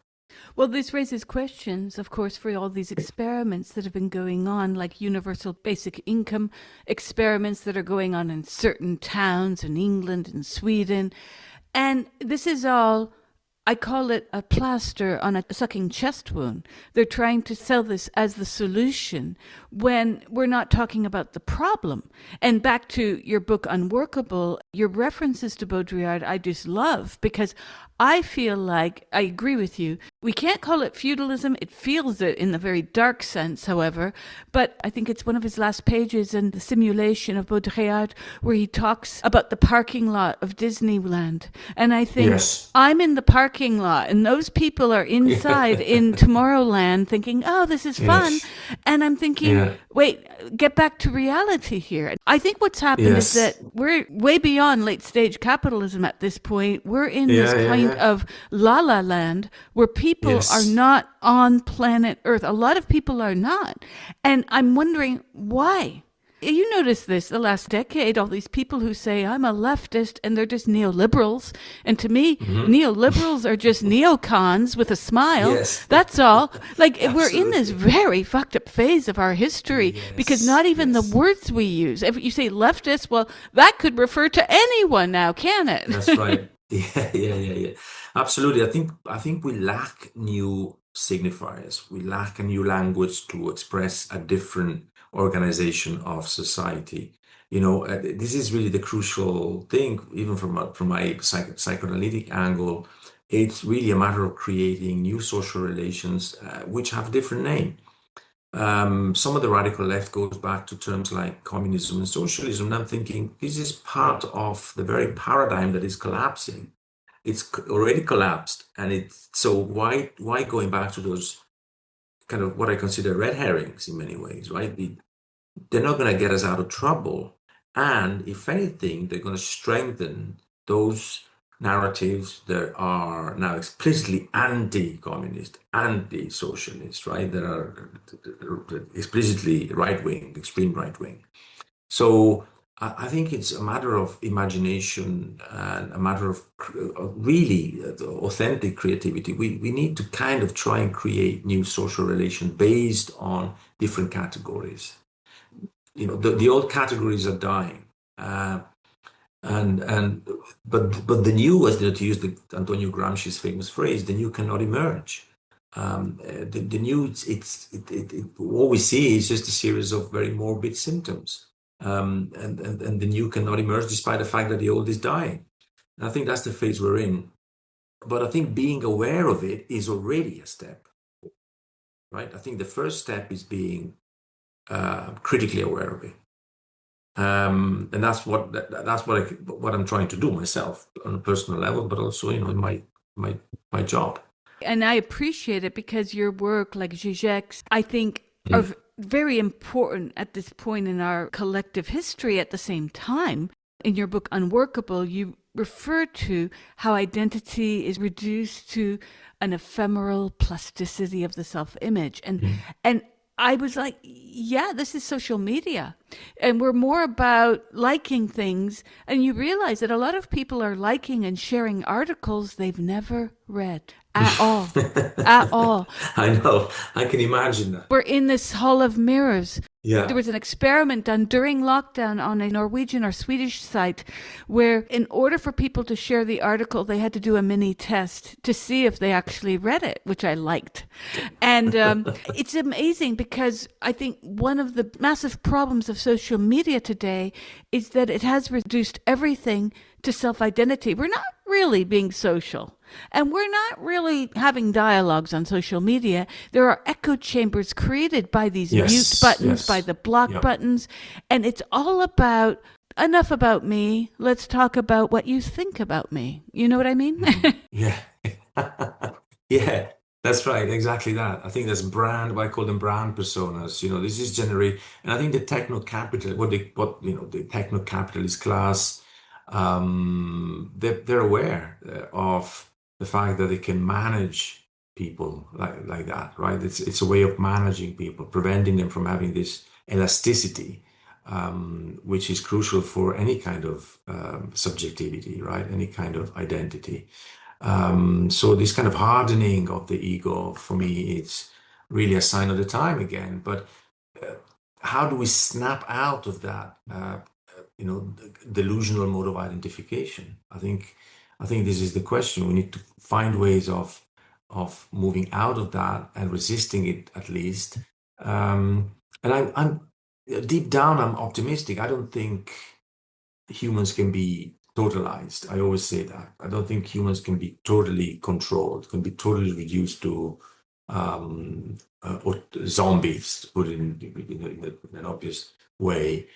Well, this raises questions, of course, for all these experiments that have been going on, like universal basic income experiments that are going on in certain towns in England and Sweden. And this is all, I call it a plaster on a sucking chest wound. They're trying to sell this as the solution when we're not talking about the problem. And back to your book, Unworkable, your references to Baudrillard, I just love, because I feel like, I agree with you, we can't call it feudalism. It feels it in a very dark sense, however. But I think it's one of his last pages in the simulation of Baudrillard where he talks about the parking lot of Disneyland. And I think Yes. I'm in the parking lot and those people are inside in Tomorrowland thinking, oh, this is fun. Yes. And I'm thinking, Yeah. wait, get back to reality here. I think what's happened is that Yes. we're way beyond late stage capitalism at this point. We're in this Yeah. Yeah. kind kind Yeah. of la la land where people are Yes. not on planet Earth. A lot of people are not. And I'm wondering why. You notice this the last decade, all these people who say, I'm a leftist, and they're just neoliberals. And to me, Hmm. neoliberals are just neocons with a smile. Yes. That's all. Like, we're in this Absolutely. very fucked up phase of our history because not Yes. even the Yes. words we use, if you say leftist, well, that could refer to anyone now, can That's it? right. Yeah. Absolutely. I think we lack new signifiers. We lack a new language to express a different organization of society. This is really the crucial thing, even from my psychoanalytic angle. It's really a matter of creating new social relations, which have a different name. Some of the radical left goes back to terms like communism and socialism. And I'm thinking this is part of the very paradigm that is collapsing. It's already collapsed, and it's so why going back to those kind of what I consider red herrings in many ways, right? They're not going to get us out of trouble, and if anything, they're going to strengthen those narratives that are now explicitly anti-communist, anti-socialist, right? That are explicitly right-wing, extreme right-wing. So I think it's a matter of imagination and a matter of really authentic creativity. We need to kind of try and create new social relations based on different categories. The old categories are dying. And but the new, as to use Antonio Gramsci's famous phrase, the new cannot emerge. The new, what we see is just a series of very morbid symptoms, and the new cannot emerge despite the fact that the old is dying. And I think that's the phase we're in. But I think being aware of it is already a step, right? I think the first step is being critically aware of it. And that's what I'm trying to do myself on a personal level, but also in my job. And I appreciate it because your work, like Zizek's, I think are Mm. very important at this point in our collective history. At the same time, in your book Unworkable, you refer to how identity is reduced to an ephemeral plasticity of the self-image. Mm. And I was like, yeah, this is social media. And we're more about liking things. And you realize that a lot of people are liking and sharing articles they've never read at all. At all. I know. I can imagine that. We're in this hall of mirrors. There Yeah. was an experiment done during lockdown on a Norwegian or Swedish site where, in order for people to share the article, they had to do a mini test to see if they actually read it, which I liked. And it's amazing because I think one of the massive problems of social media today is that it has reduced everything to self identity. We're not really being social. And we're not really having dialogues on social media. There are echo chambers created by these mute Yes. buttons, by Yes. the block Yeah. buttons. And it's all about enough about me. Let's talk about what you think about me. You know what I mean? Mhm. Yeah. Yeah. That's right. Exactly that. I think that's brand, what I call them brand personas. This is generate, and I think the techno capital, the techno capitalist class, they're aware of the fact that they can manage people like that, right? It's a way of managing people, preventing them from having this elasticity, which is crucial for any kind of subjectivity, right? Any kind of identity. So this kind of hardening of the ego, for me, it's really a sign of the time again. But uh, how do we snap out of that, delusional mode of identification? I think this is the question. We need to find ways of moving out of that and resisting it at least. And I'm deep down, I'm optimistic. I don't think humans can be totalized. I always say that. I don't think humans can be totally controlled, can be totally reduced to or zombies, to put it in an obvious way.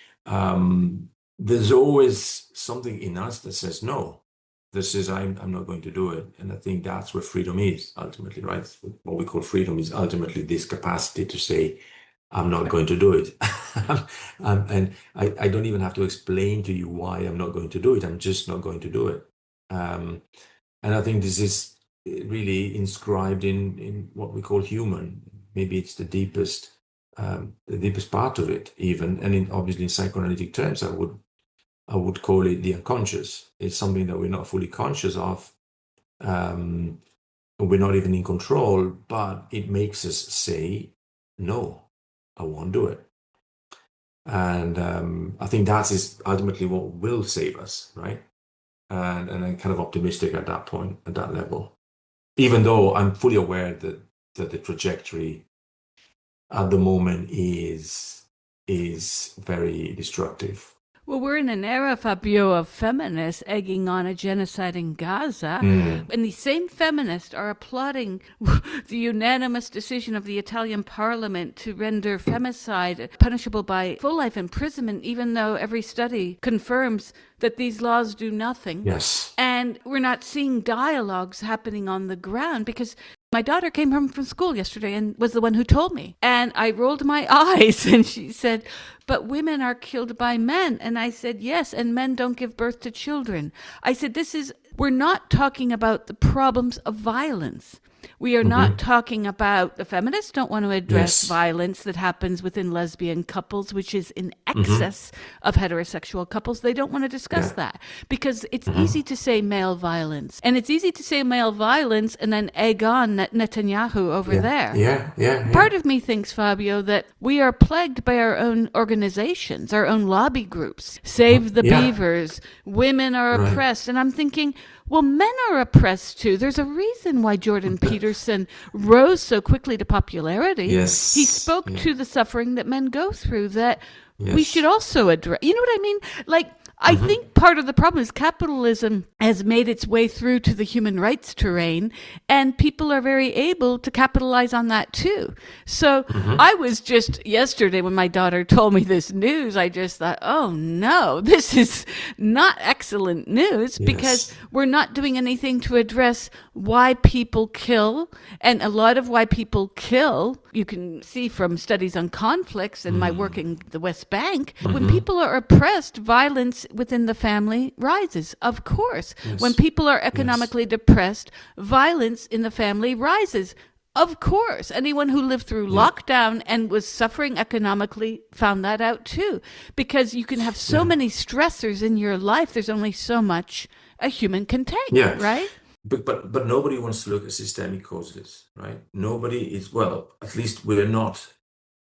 There's always something in us that says no. This is I'm not going to do it, and I think that's where freedom is ultimately, right? What we call freedom is ultimately this capacity to say I'm not going to do it. And I don't even have to explain to you why I'm not going to do it. I'm just not going to do it. Um, And I think this is really inscribed in what we call human. Maybe it's the deepest part of it, even. And obviously, in psychoanalytic terms, I would call it the unconscious. It's something that we're not fully conscious of. Um, we're not even in control, but it makes us say, no, I won't do it. And I think that is ultimately what will save us, right? And I'm kind of optimistic at that point, at that level, even though I'm fully aware that the trajectory at the moment is very destructive. Well, we're in an era, Fabio, of feminists egging on a genocide in Gaza. Mm, And these same feminists are applauding the unanimous decision of the Italian parliament to render femicide punishable by full life imprisonment, even though every study confirms that these laws do nothing. yes. And we're not seeing dialogues happening on the ground because my daughter came home from school yesterday and was the one who told me. And I rolled my eyes and she said, but women are killed by men. And I said, yes, and men don't give birth to children. I said, we're not talking about the problems of violence. We are not Hmm. talking about, the feminists don't want to address Yes. violence that happens within lesbian couples, which is in Hmm. excess of heterosexual couples. They don't want to discuss Yeah. that because it's easy Hmm. to say male violence. And it's easy to say male violence and then egg on Netanyahu over Yeah. there. Yeah. Yeah. Yeah. Part of me thinks, Fabio, that we are plagued by our own organizations, our own lobby groups. Save the Yeah. Beavers, women are Right. oppressed. And I'm thinking, well, men are oppressed too. There's a reason why Jordan Peterson rose so quickly to popularity. He Yes. spoke Yeah. to the suffering that men go through that we should Yes. also address. You know what I mean? Like, I Hmm. think part of the problem is capitalism has made its way through to the human rights terrain, and people are very able to capitalize on that too. So Hmm. I was just yesterday when my daughter told me this news, I just thought, oh no, this is not excellent news because Yes. we're not doing anything to address why people kill. And a lot of why people kill, you can see from studies on conflicts and my work in the West Bank, when Hmm. people are oppressed, violence within the family rises. Of course. When Yes. people are Yes. economically depressed, violence in the family rises. Of course, anyone who lived through Yeah. lockdown and was suffering economically found that out too. Because you can have so Yeah. many stressors in your life, there's only so much a human can take, Yeah. right? But nobody wants to look at systemic causes, right? Nobody is, well, at least we're not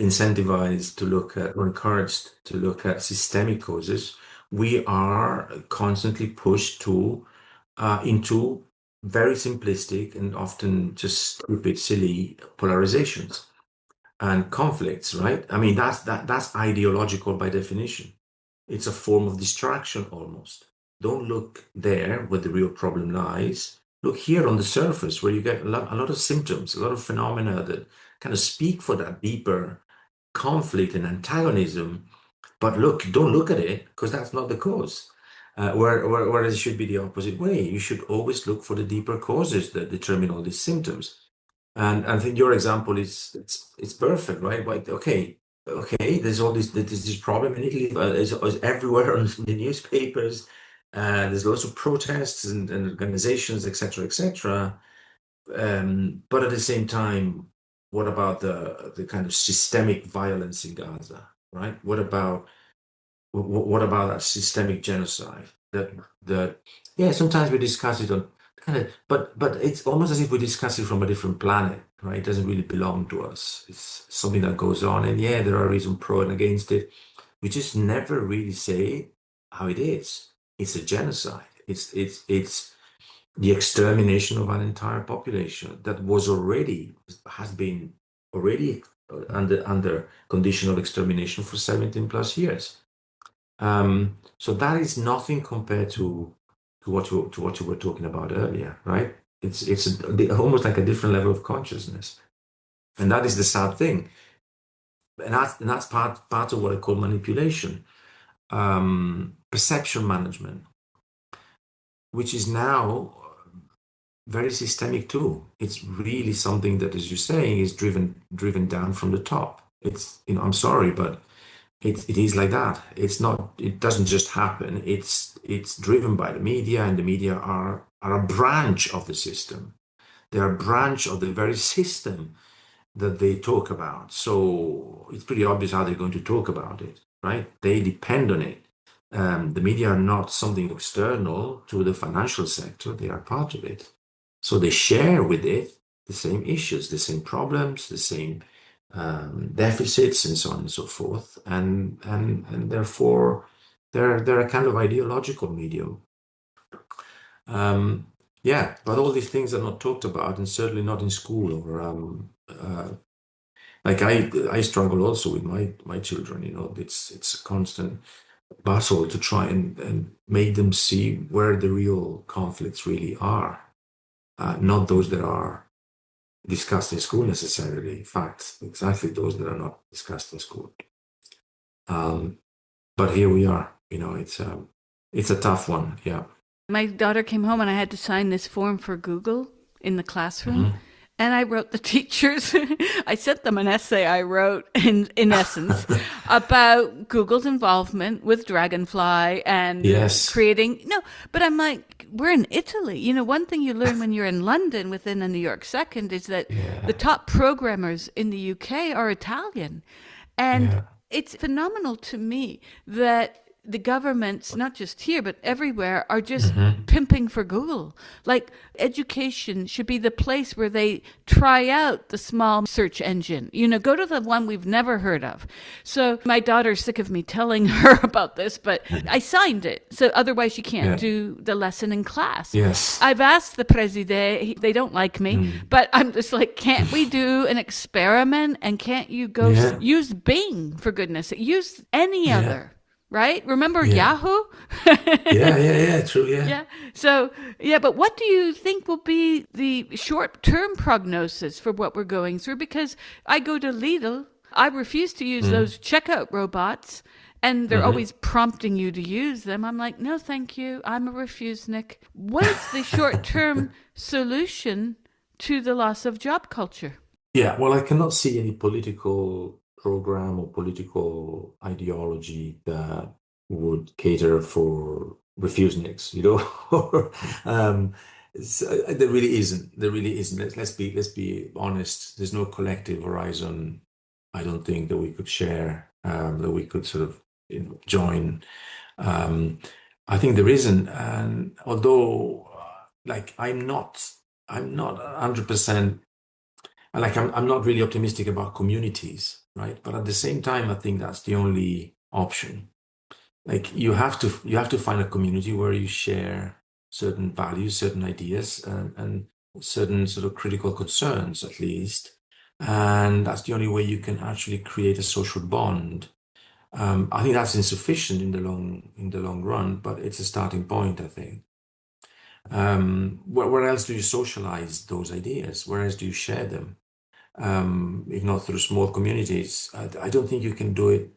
incentivized to look at or encouraged to look at systemic causes. We are constantly pushed to into very simplistic and often just stupid, silly polarizations and conflicts, right? I mean, that's ideological by definition. It's a form of distraction almost. Don't look there where the real problem lies. Look here on the surface where you get a lot of symptoms, a lot of phenomena that kind of speak for that deeper conflict and antagonism. But look, don't look at it because that's not the cause. Whereas it should be the opposite way. You should always look for the deeper causes that determine all these symptoms. And I think your example is it's perfect, right? Like, okay, there's this problem in Italy, it's everywhere on the newspapers. There's lots of protests and organizations, etc., etc. But at the same time, what about the kind of systemic violence in Gaza, right? What about that systemic genocide? That yeah, sometimes we discuss it on kind of, but it's almost as if we discuss it from a different planet, right? It doesn't really belong to us. It's something that goes on, and yeah, there are reasons pro and against it. We just never really say how it is. It's a genocide. It's the extermination of an entire population that has been already under condition of extermination for 17 plus years. So that is nothing compared to what you were talking about earlier, right? Almost like a different level of consciousness, and that is the sad thing, and that's part of what I call manipulation, perception management, which is now very systemic too. It's really something that, as you're saying, is driven down from the top. I'm sorry, but it is like that. It's not, it doesn't just happen. It's driven by the media, and the media are a branch of the system. They're a branch of the very system that they talk about. So it's pretty obvious how they're going to talk about it, right? They depend on it. The media are not something external to the financial sector, they are part of it. So they share with it the same issues, the same problems, the same deficits, and so on and so forth. And therefore, they're a kind of ideological medium. Um, yeah, but all these things are not talked about, and certainly not in school or like I struggle also with my children. It's a constant battle to try and make them see where the real conflicts really are, not those that are discussed in school necessarily. In fact, exactly those that are not discussed in school. Um, but here we are. It's a tough one. Yeah. My daughter came home and I had to sign this form for Google in the classroom. Mhm. And I wrote the teachers, I sent them an essay I wrote in essence about Google's involvement with Dragonfly and Yes. creating. No, but I'm like, we're in Italy. One thing you learn when you're in London within a New York second is that the Yeah. top programmers in the UK are Italian. And Yeah. it's phenomenal to me that the governments, not just here, but everywhere, are just Hmm. pimping for Google. Like, education should be the place where they try out the small search engine. Go to the one we've never heard of. So my daughter's sick of me telling her about this, but I signed it. So otherwise she can't Yeah. do the lesson in class. Yes. I've asked the president, they don't like me, Mm. but I'm just like, can't we do an experiment? And can't you go Yeah. use Bing, for goodness sake? Use any Yeah. other, right? Remember Yeah. Yahoo? Yeah. Yeah. Yeah. True. Yeah. Yeah. So, yeah, but what do you think will be the short term prognosis for what we're going through? Because I go to Lidl, I refuse to use Mm. those checkout robots, and they're Hmm. always prompting you to use them. I'm like, no, thank you. I'm a refusenik. What is the short term solution to the loss of job culture? Yeah, well, I cannot see any political program or political ideology that would cater for refuseniks. Um, there really isn't. There really isn't. Let's be honest. There's no collective horizon, I don't think, that we could share, that we could sort of, join. Um, I think there isn't. And although, like, I'm not 100%. And like I'm not really optimistic about communities, right? But at the same time, I think that's the only option. Like you have to find a community where you share certain values, certain ideas, and certain sort of critical concerns, at least. And that's the only way you can actually create a social bond. I think that's insufficient in the long run, but it's a starting point, I think. Where else do you socialize those ideas? Where else do you share them? If not through small communities? I don't think you can do it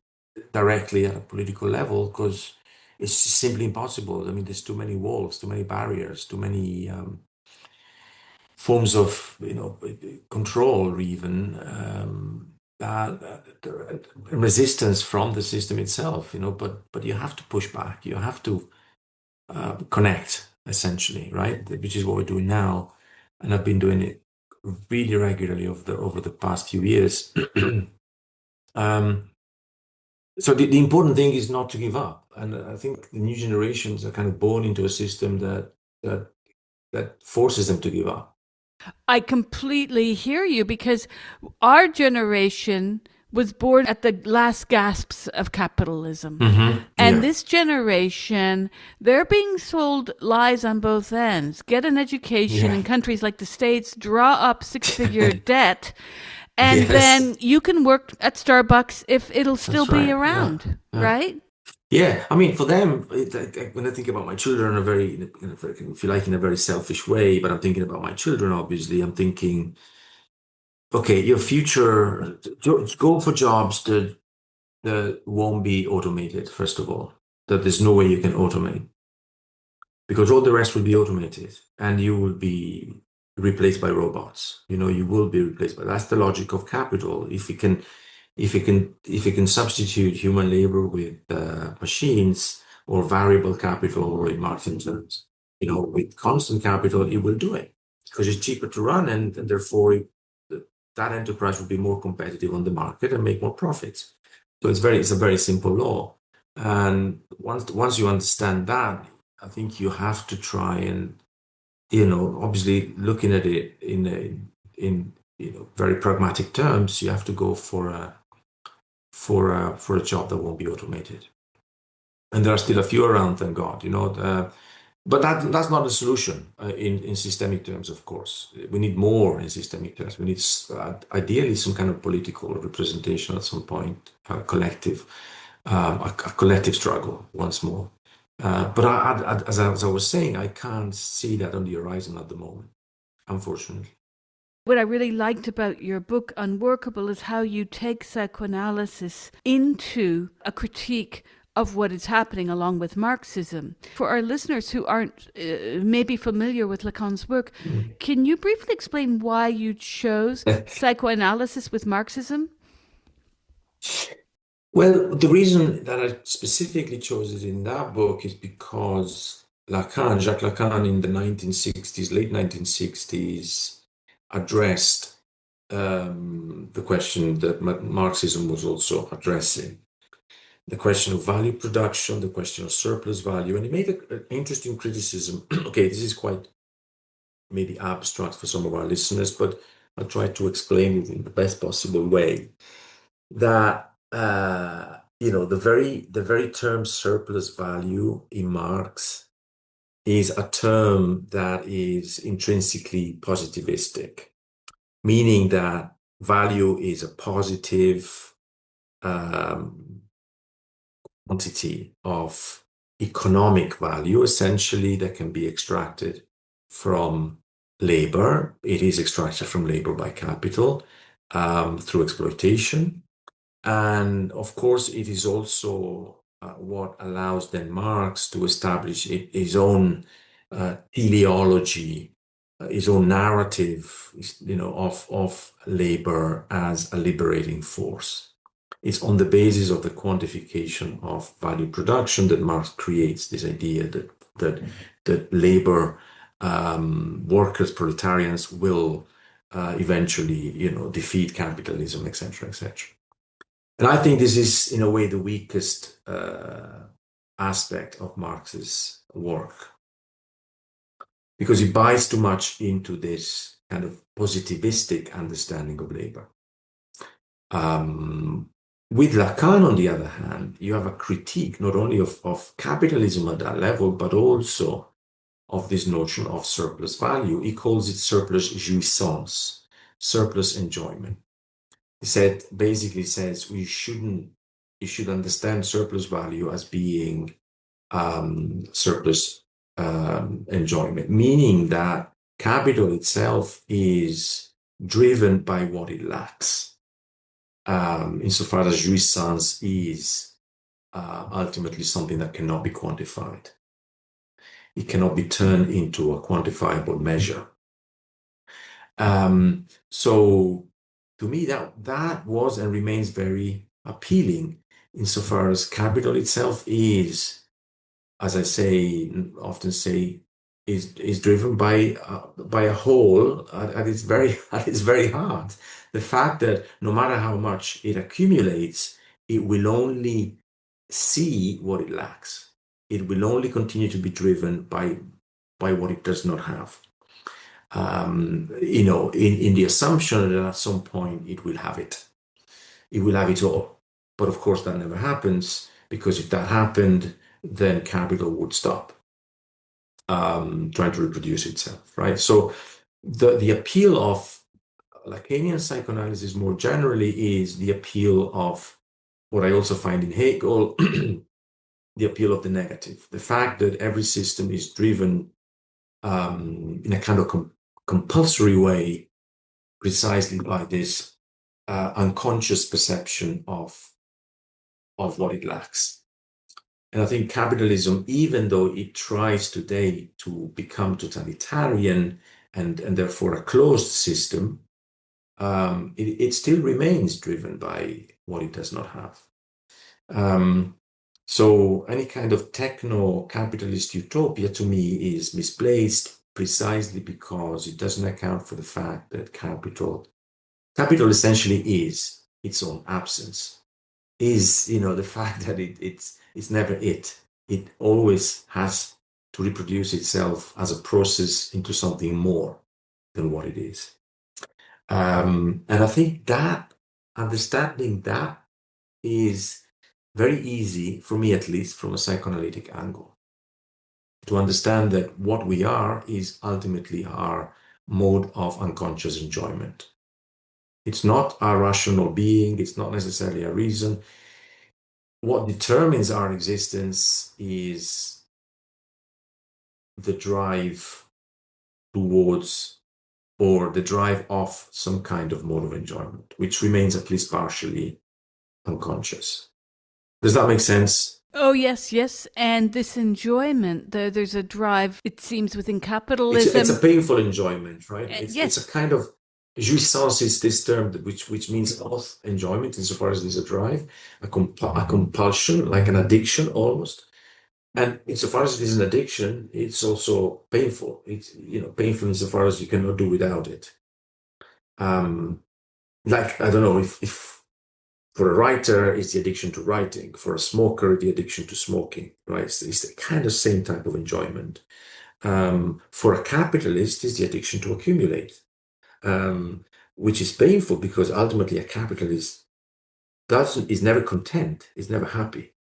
directly at a political level because it's just simply impossible. I mean, there's too many walls, too many barriers, too many forms of, control, even resistance from the system itself. But you have to push back. You have to connect, essentially, right? Which is what we're doing now, and I've been doing it really regularly over the past few years. um, so the important thing is not to give up, and I think the new generations are kind of born into a system that that forces them to give up. I completely hear you because our generation was born at the last gasps of capitalism. And Yeah. this generation, they're being sold lies on both ends. Get an education Yeah. in countries like the States, draw up six-figure debt, and Yes, then you can work at Starbucks if it'll still that's be right. Yeah. around, Yeah. right? Yeah, I mean, for them, when I think about my children, if you like, in a very selfish way, but I'm thinking about my children, obviously, I'm thinking, okay, your future, go for jobs that won't be automated, first of all, that there's no way you can automate, because all the rest will be automated and you will be replaced by robots. You will be replaced by, that's the logic of capital. if it can substitute human labor with machines or variable capital, or in Marxist terms, with constant capital, it will do it because it's cheaper to run, and therefore that enterprise will be more competitive on the market and make more profits. So it's a very simple law. And once you understand that, I think you have to try and, obviously looking at it in very pragmatic terms, you have to go for a job that won't be automated. And there are still a few around, thank God, but that's not a solution in systemic terms, of course. We need more in systemic terms. We need ideally some kind of political representation at some point, a collective struggle once more. But as I was saying, I can't see that on the horizon at the moment, unfortunately. What I really liked about your book, Unworkable, is how you take psychoanalysis into a critique of what is happening along with Marxism. For our listeners who aren't maybe familiar with Lacan's work, can you briefly explain why you chose psychoanalysis with Marxism? Well, the reason that I specifically chose it in that book is because Jacques Lacan in the 1960s, late 1960s, addressed the question that Marxism was also addressing, the question of value production, the question of surplus value. And he made an interesting criticism. Okay, this is quite maybe abstract for some of our listeners, but I'll try to explain it in the best possible way. That the very term surplus value in Marx is a term that is intrinsically positivistic, meaning that value is a positive quantity of economic value, essentially, that can be extracted from labor. It is extracted from labor by capital through exploitation. And of course, it is also what allows then Marx to establish his own teleology, his own narrative, of labor as a liberating force. It's on the basis of the quantification of value production that Marx creates this idea that labor, workers, proletarians will eventually, defeat capitalism, etc., etc. And I think this is, in a way, the weakest aspect of Marx's work, because he buys too much into this kind of positivistic understanding of labor. With Lacan, on the other hand, you have a critique not only of capitalism at that level, but also of this notion of surplus value. He calls it surplus jouissance, surplus enjoyment. He basically says you should understand surplus value as being surplus enjoyment, meaning that capital itself is driven by what it lacks. Insofar as jouissance is ultimately something that cannot be quantified. It cannot be turned into a quantifiable measure. So to me, that was and remains very appealing, insofar as capital itself is, as I often say, is driven by a whole at its very heart. The fact that no matter how much it accumulates, it will only see what it lacks. It will only continue to be driven by what it does not have. In the assumption that at some point it will have it. It will have it all. But of course, that never happens, because if that happened, then capital would stop trying to reproduce itself, right? So the appeal of Lacanian psychoanalysis more generally is the appeal of what I also find in Hegel, the appeal of the negative, the fact that every system is driven in a kind of compulsory way, precisely by this unconscious perception of what it lacks. And I think capitalism, even though it tries today to become totalitarian and therefore a closed system, it still remains driven by what it does not have. Um, so any kind of techno-capitalist utopia to me is misplaced precisely because it doesn't account for the fact that capital essentially is its own absence, is, the fact that it's never it. It always has to reproduce itself as a process into something more than what it is. And I think that understanding that is very easy, for me at least, from a psychoanalytic angle, to understand that what we are is ultimately our mode of unconscious enjoyment. It's not our rational being, it's not necessarily a reason. What determines our existence is the drive towards or the drive of some kind of mode of enjoyment, which remains at least partially unconscious. Does that make sense? Oh, yes, yes. And this enjoyment, there's a drive, it seems, within It's a capitalism. painful enjoyment, right? It's a Yes. kind of jouissance is this term which means both enjoyment insofar as there's a drive, a compulsion, like an addiction almost. And insofar as it is an addiction, it's also painful. It's painful insofar as you cannot do without it. Um, like I don't know if for a writer, it's the addiction to writing. For a smoker, the addiction to smoking, right? It's the kind of same type of enjoyment. For a capitalist, it's the addiction to accumulate, which is painful because ultimately a capitalist doesn't is never content, is never happy,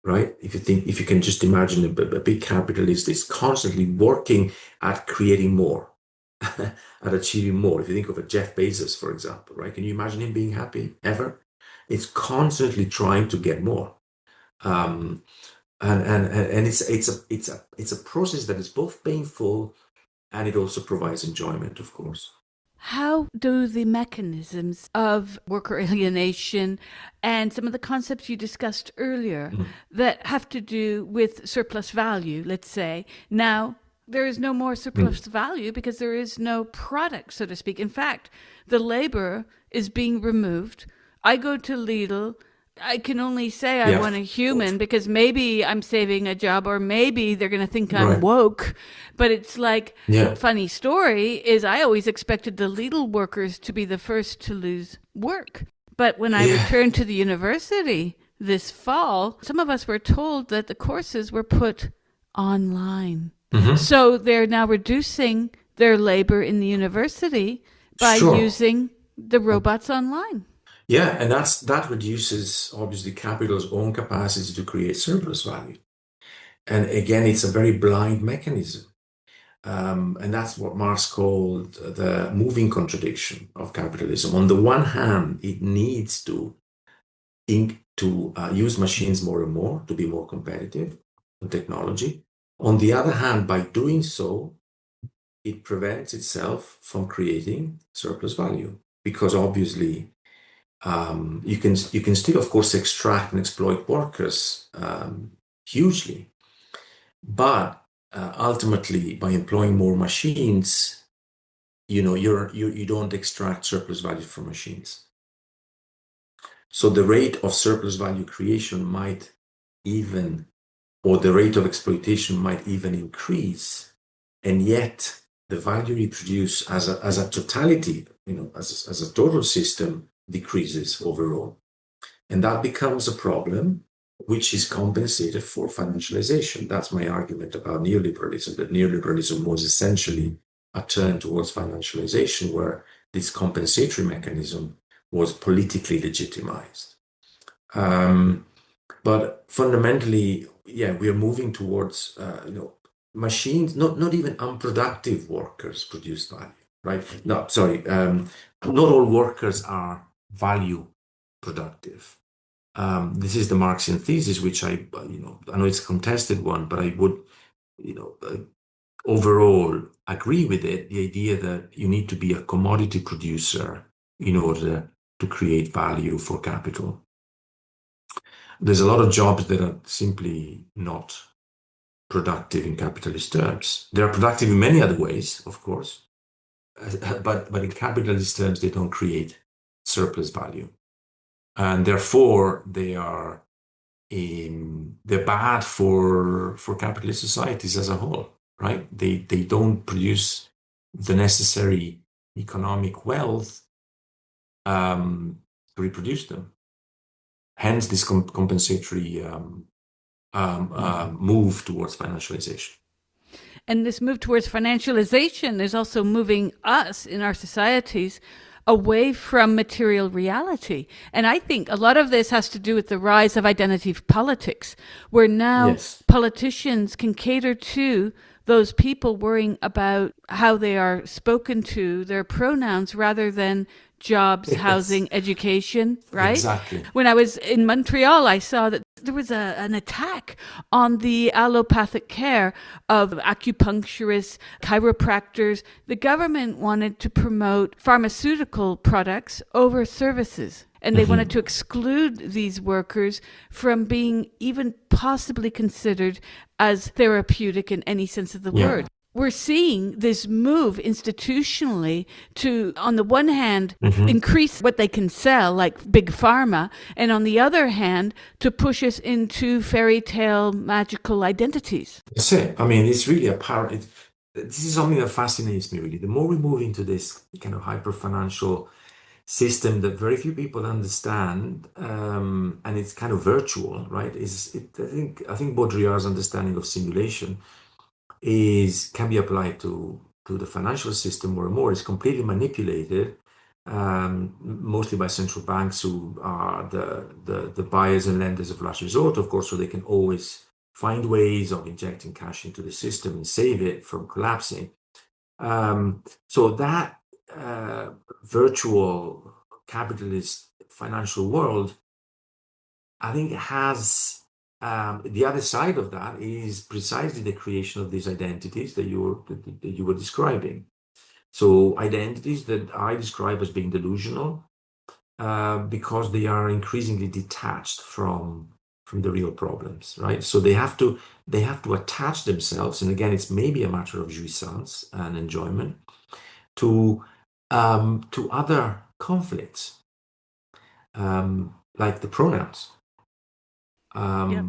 right? If you can just imagine a big capitalist is constantly working at creating more, at achieving more. If you think of a Jeff Bezos, for example, right? Can you imagine him being happy ever? It's constantly trying to get more. Um, and it's a process that is both painful and it also provides enjoyment, of course. How do the mechanisms of worker alienation and some of the concepts you discussed earlier Mm. that have to do with surplus value, let's say, now there is no more surplus Mm. value because there is no product, so to speak. In fact, the labor is being removed. I go to Lidl. I can only say I Yeah. want a human because maybe I'm saving a job or maybe they're going to think I'm Right. woke. But it's like, Yeah. funny story is I always expected the Lidl workers to be the first to lose work. But when I Yeah. returned to the university this fall, some of us were told that the courses were put online. Hmm. So they're now reducing their labor in the university by Sure. using the robots online. Yeah, and that reduces obviously capital's own capacity to create surplus value. And again, it's a very blind mechanism. And that's what Marx called the moving contradiction of capitalism. On the one hand, it needs to use machines more and more to be more competitive in technology. On the other hand, by doing so, it prevents itself from creating surplus value because obviously you can still, of course, extract and exploit workers hugely, but ultimately, by employing more machines, you don't extract surplus value from machines. So the rate of surplus value creation might even, or the rate of exploitation might even increase, and yet the value you produce as a totality, as a total system decreases overall. And that becomes a problem which is compensated for financialization. That's my argument about neoliberalism, that neoliberalism was essentially a turn towards financialization where this compensatory mechanism was politically legitimized. Um, but fundamentally, yeah, we are moving towards, machines, not even unproductive workers produce value, right? No, sorry, not all workers are value productive. This is the Marxian thesis, which I know it's a contested one, but I would, overall agree with it. The idea that you need to be a commodity producer in order to create value for capital. There's a lot of jobs that are simply not productive in capitalist terms. They are productive in many other ways, of course, but in capitalist terms, they don't create surplus value, and therefore they're bad for capitalist societies as a whole, right? They don't produce the necessary economic wealth to reproduce them. Hence, this compensatory move towards financialization. And this move towards financialization is also moving us in our societies away from material reality. And I think a lot of this has to do with the rise of identity politics, where now Yes. politicians can cater to those people worrying about how they are spoken to, their pronouns, rather than jobs, Yes. housing, education, right? Exactly. When I was in Montreal, I saw that there was an attack on the allopathic care of acupuncturists, chiropractors. The government wanted to promote pharmaceutical products over services. And they wanted to Hmm. exclude these workers from being even possibly considered as therapeutic in any sense of the Yeah. word. We're seeing this move institutionally to, on the one hand, Hmm. increase what they can sell, like big pharma, and on the other hand, to push us into fairy tale magical identities. That's it. I mean, it's really a power. This is something that fascinates me, really. The more we move into this kind of hyper financial system that very few people understand, and it's kind of virtual, right? I think Baudrillard's understanding of simulation is can be applied to the financial system more and more. It's completely manipulated, mostly by central banks who are the buyers and lenders of last resort, of course, so they can always find ways of injecting cash into the system and save it from collapsing. So that uh, virtual capitalist financial world, I think, has the other side of that is precisely the creation of these identities that you were describing. So identities that I describe as being delusional, because they are increasingly detached from the real problems, right? So they have to attach themselves, and again, it's maybe a matter of jouissance and enjoyment to other conflicts, like the pronouns, Yep.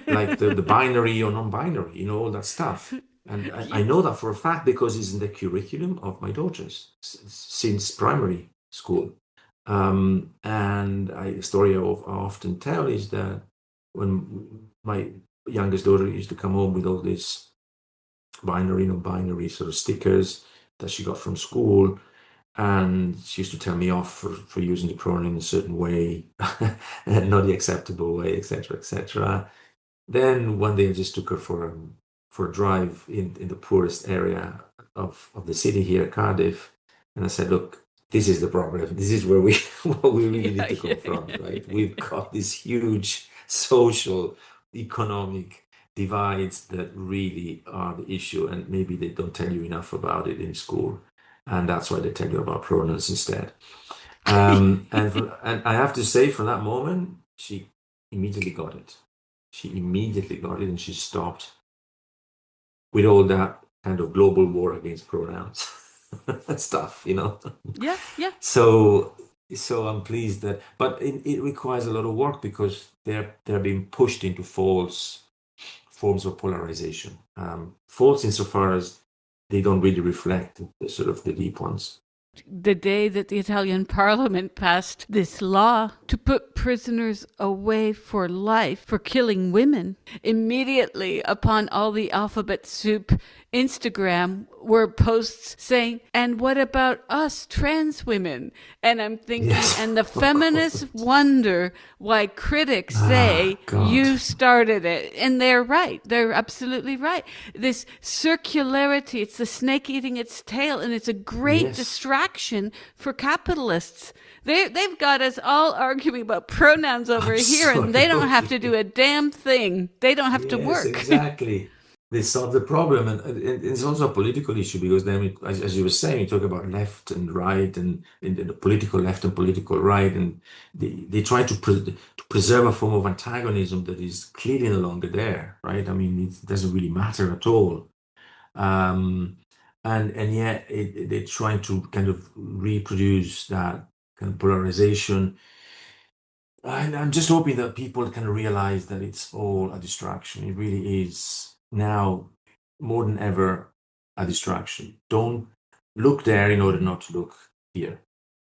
like the binary or non-binary, all that stuff. And I Yep. know that for a fact because it's in the curriculum of my daughters since primary school. And a story I often tell is that when my youngest daughter used to come home with all these binary, non-binary sort of stickers that she got from school, and she used to tell me off for using the pronoun in a certain way, not the acceptable way, etc., etc. Then one day I just took her for a drive in the poorest area of the city here, Cardiff, and I said, "Look, this is the problem. This is where we what we really need Yeah, to yeah, confront, right? yeah. We've got these huge social, economic divides that really are the issue, and maybe they don't tell you enough about it in school, and that's why they tell you about pronouns instead." And I have to say, from that moment, she immediately got it. She immediately got it, and she stopped with all that kind of global war against pronouns stuff. Yeah, yeah. So, so I'm pleased but it requires a lot of work because they're being pushed into false forms of polarization. False insofar as they don't really reflect the sort of the deep ones. The day that the Italian parliament passed this law to put prisoners away for life for killing women, immediately upon all the alphabet soup Instagram were posts saying, "And what about us trans women?" And I'm thinking, Yes, and the of feminists course. wonder why critics Ah, say God. you started it. And they're right. They're absolutely right. This circularity, it's the snake eating its tail, and it's a great Yes, distraction for capitalists. They've got us all arguing about pronouns over here, and they don't have to do absolutely. a damn thing. They don't have to Yes, work. exactly. They solve the problem, and it's also a political issue because then, as you were saying, you talk about left and right, and the political left and political right, and they try to preserve a form of antagonism that is clearly no longer there, right? I mean, it doesn't really matter at all. Um, and yet they're trying to kind of reproduce that kind of polarization. And I'm just hoping that people can realize that it's all a distraction. It really is now more than ever a distraction. Don't look there in order not to look here.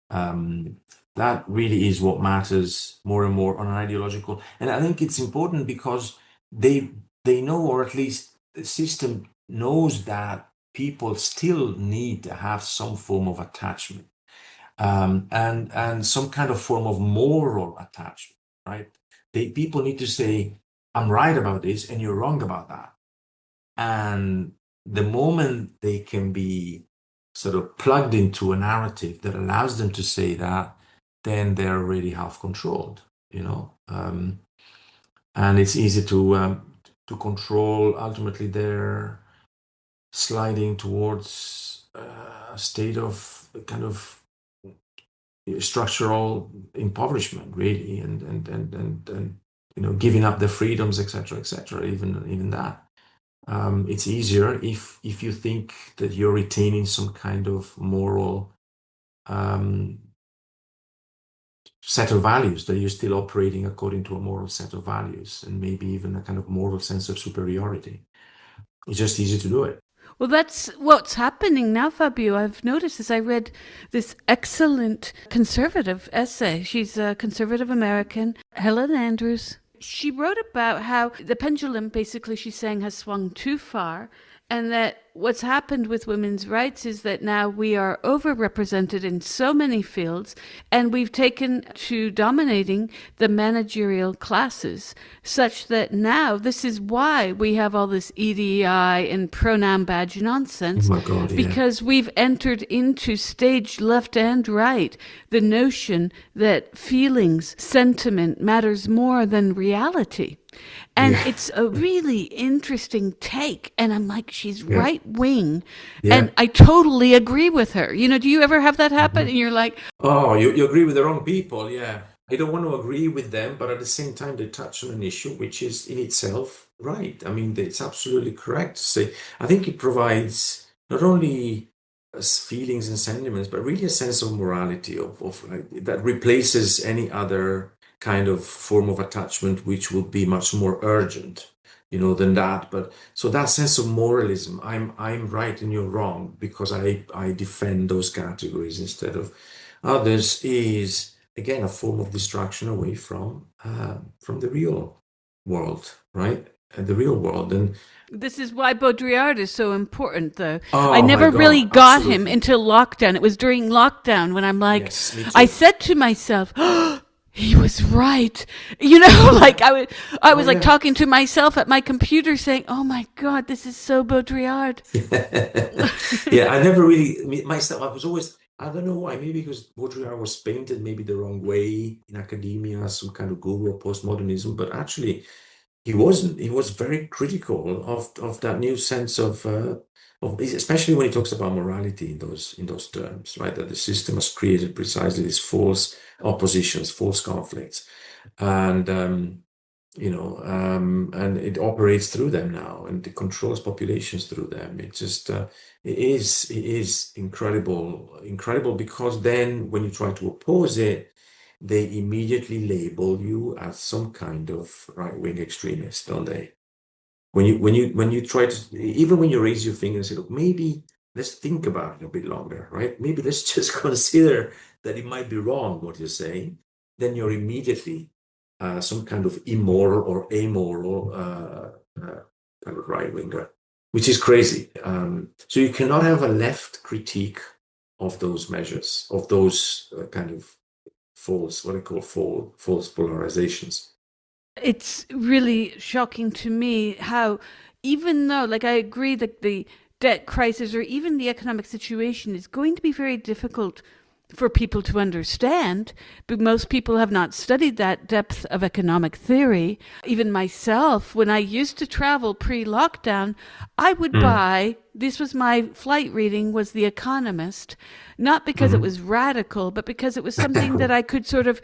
Um, that really is what matters more and more on an ideological. And I think it's important because they they know, or at least the system knows, that people still need to have some form of attachment, and some kind of form of moral attachment, right? People need to say, "I'm right about this, and you're wrong about that." And the moment they can be sort of plugged into a narrative that allows them to say that, then they're already half controlled, you know. And it's easy to control. Ultimately, they're sliding towards a state of kind of structural impoverishment, really, and giving up their freedoms, etc., etc. Even that. It's easier if you think that you're retaining some kind of moral um, set of values, that you're still operating according to a moral set of values, and maybe even a kind of moral sense of superiority. It's just easy to do it. Well, that's what's happening now, Fabio. I've noticed this. I read this excellent conservative essay. She's a conservative American, Helen Andrews. She wrote about how the pendulum, basically, she's saying, has swung too far, and that what's happened with women's rights is that now we are overrepresented in so many fields, and we've taken to dominating the managerial classes, such that now this is why we have all this EDI and pronoun badge Oh nonsense, my God, yeah. because we've entered into stage left and right the notion that feelings, sentiment matters more than reality. And Yeah, it's a really interesting take. And I'm like, she's yeah, right wing. And yeah. I totally agree with her. Do you ever have that happen? Mhm. And you're like, Oh, you agree with the wrong people, yeah. I don't want to agree with them, but at the same time, they touch on an issue which is in itself right. I mean, it's absolutely correct to say. I think it provides not only us feelings and sentiments, but really a sense of morality of like, that replaces any other kind of form of attachment, which would be much more urgent, than that. But so that sense of moralism, I'm right and you're wrong because I defend those categories instead of others, is again a form of distraction away from the real world, right? And the real world. And this is why Baudrillard is so important, though. I oh my never really God, got him absolutely. until lockdown. It was during lockdown when I'm like, Yes, me I too. said to myself, oh, he was right. Like Yeah. I Oh was like yeah. talking to myself at my computer saying, oh my God, this is so Baudrillard. Yeah, I never really myself. I was always, I don't know why. Maybe because Baudrillard was painted maybe the wrong way in academia, some kind of guru of postmodernism. But actually, he wasn't. He was very critical of that new sense of especially when he talks about morality in those terms, right? That the system has created precisely these false oppositions, false conflicts, and and it operates through them now, and it controls populations through them. It just it is incredible, incredible because then when you try to oppose it, they immediately label you as some kind of right-wing extremist, don't they? When you try to, even when you raise your finger and say, look, maybe let's think about it a bit longer, right? Maybe let's just consider that it might be wrong what you're saying, then you're immediately some kind of immoral or amoral kind of right winger, which is crazy. So you cannot have a left critique of those measures, of those kind of false, what I call false polarizations. It's really shocking to me how, even though, like, I agree that the debt crisis or even the economic situation is going to be very difficult for people to understand, but most people have not studied that depth of economic theory. Even myself, when I used to travel pre-lockdown, I would Mm. buy, this was my flight reading, was The Economist, not because it Mhm. was radical, but because it was something that I could sort of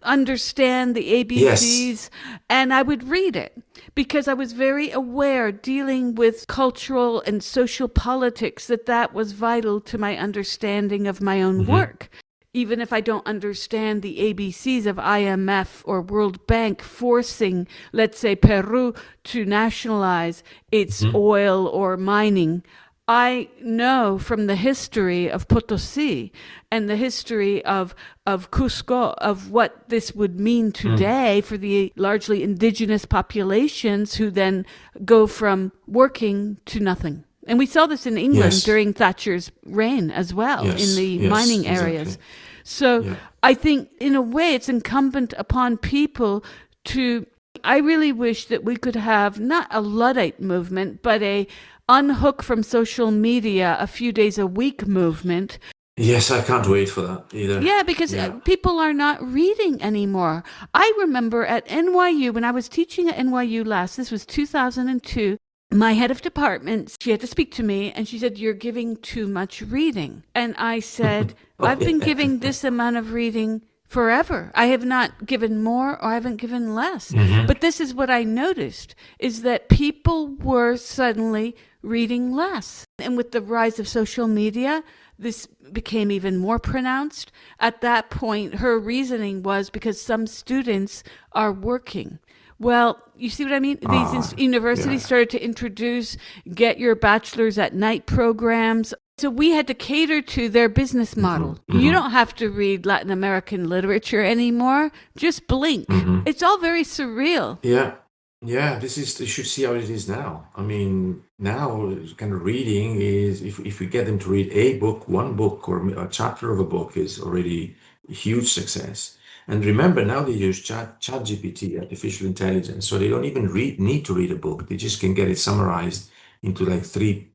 understand the Yes. ABCs, and I would read it because I was very aware, dealing with cultural and social politics, that that was vital to my understanding of my own Hmm. work. Even if I don't understand the ABCs of IMF or World Bank forcing, let's say, Peru to nationalize its Hmm. oil or mining, I know from the history of Potosi and the history of Cusco of what this would mean Mm. today for the largely indigenous populations who then go from working to nothing. And we saw this in England Yes. during Thatcher's reign as well in Yes. the Yes. mining areas. Exactly. So Yeah. I think, in a way, it's incumbent upon people to. I really wish that we could have not a Luddite movement, but a unhook from social media a few days a week movement. Yes, I can't wait for that either. Yeah, because Yeah. people are not reading anymore. I remember at NYU, when I was teaching at NYU last, this was 2002, my head of department, she had to speak to me and she said, "You're giving too much reading." And I said, Oh, "I've been yeah. giving this amount of reading forever. I have not given more or I haven't given less." Hmm. But this is what I noticed, is that people were suddenly reading less. And with the rise of social media, this became even more pronounced. At that point, her reasoning was because some students are working. Well, you see what I mean? These Ah, universities yeah. started to introduce get your bachelor's at night programs. So we had to cater to their business Hmm. model. You Hmm. don't have to read Latin American literature anymore. Just blink. Hmm. It's all very surreal. Yeah. Yeah. This is, you should see how it is now. I mean, now kind of reading is, if we get them to read a book, one book or a chapter of a book is already a huge success. And remember, now they use chat GPT, artificial intelligence, so they don't even need to read a book. They just can get it summarized into like three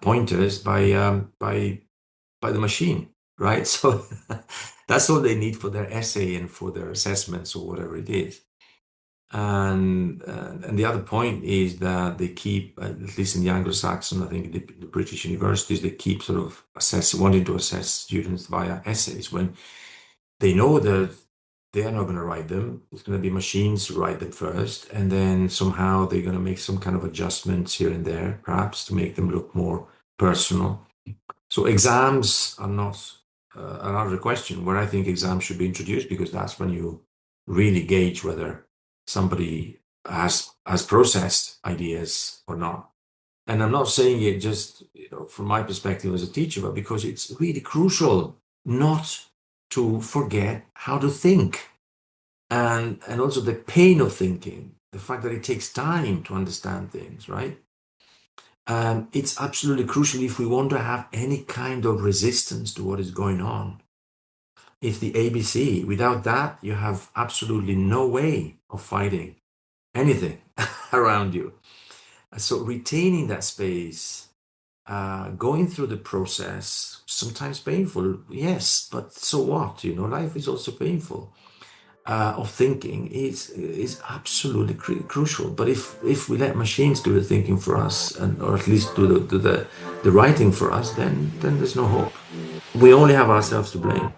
pointers by the machine, right? So that's all they need for their essay and for their assessments or whatever it is. And the other point is that they keep, at least in the Anglo-Saxon, I think the British universities, they keep sort of wanting to assess students via essays when they know that they are not going to write them. It's going to be machines who write them first, and then somehow they're going to make some kind of adjustments here and there, perhaps to make them look more personal. So exams are not another question where I think exams should be introduced, because that's when you really gauge whether somebody has processed ideas or not. And I'm not saying it just, from my perspective as a teacher, but because it's really crucial not to forget how to think, and also the pain of thinking, the fact that it takes time to understand things, right? It's absolutely crucial if we want to have any kind of resistance to what is going on. It's the ABC. Without that, you have absolutely no way of fighting anything around you. So retaining that space, going through the process, sometimes painful, yes, but so what? Life is also painful. Of thinking is absolutely crucial. But if we let machines do the thinking for us, and or at least do the writing for us, then there's no hope. We only have ourselves to blame.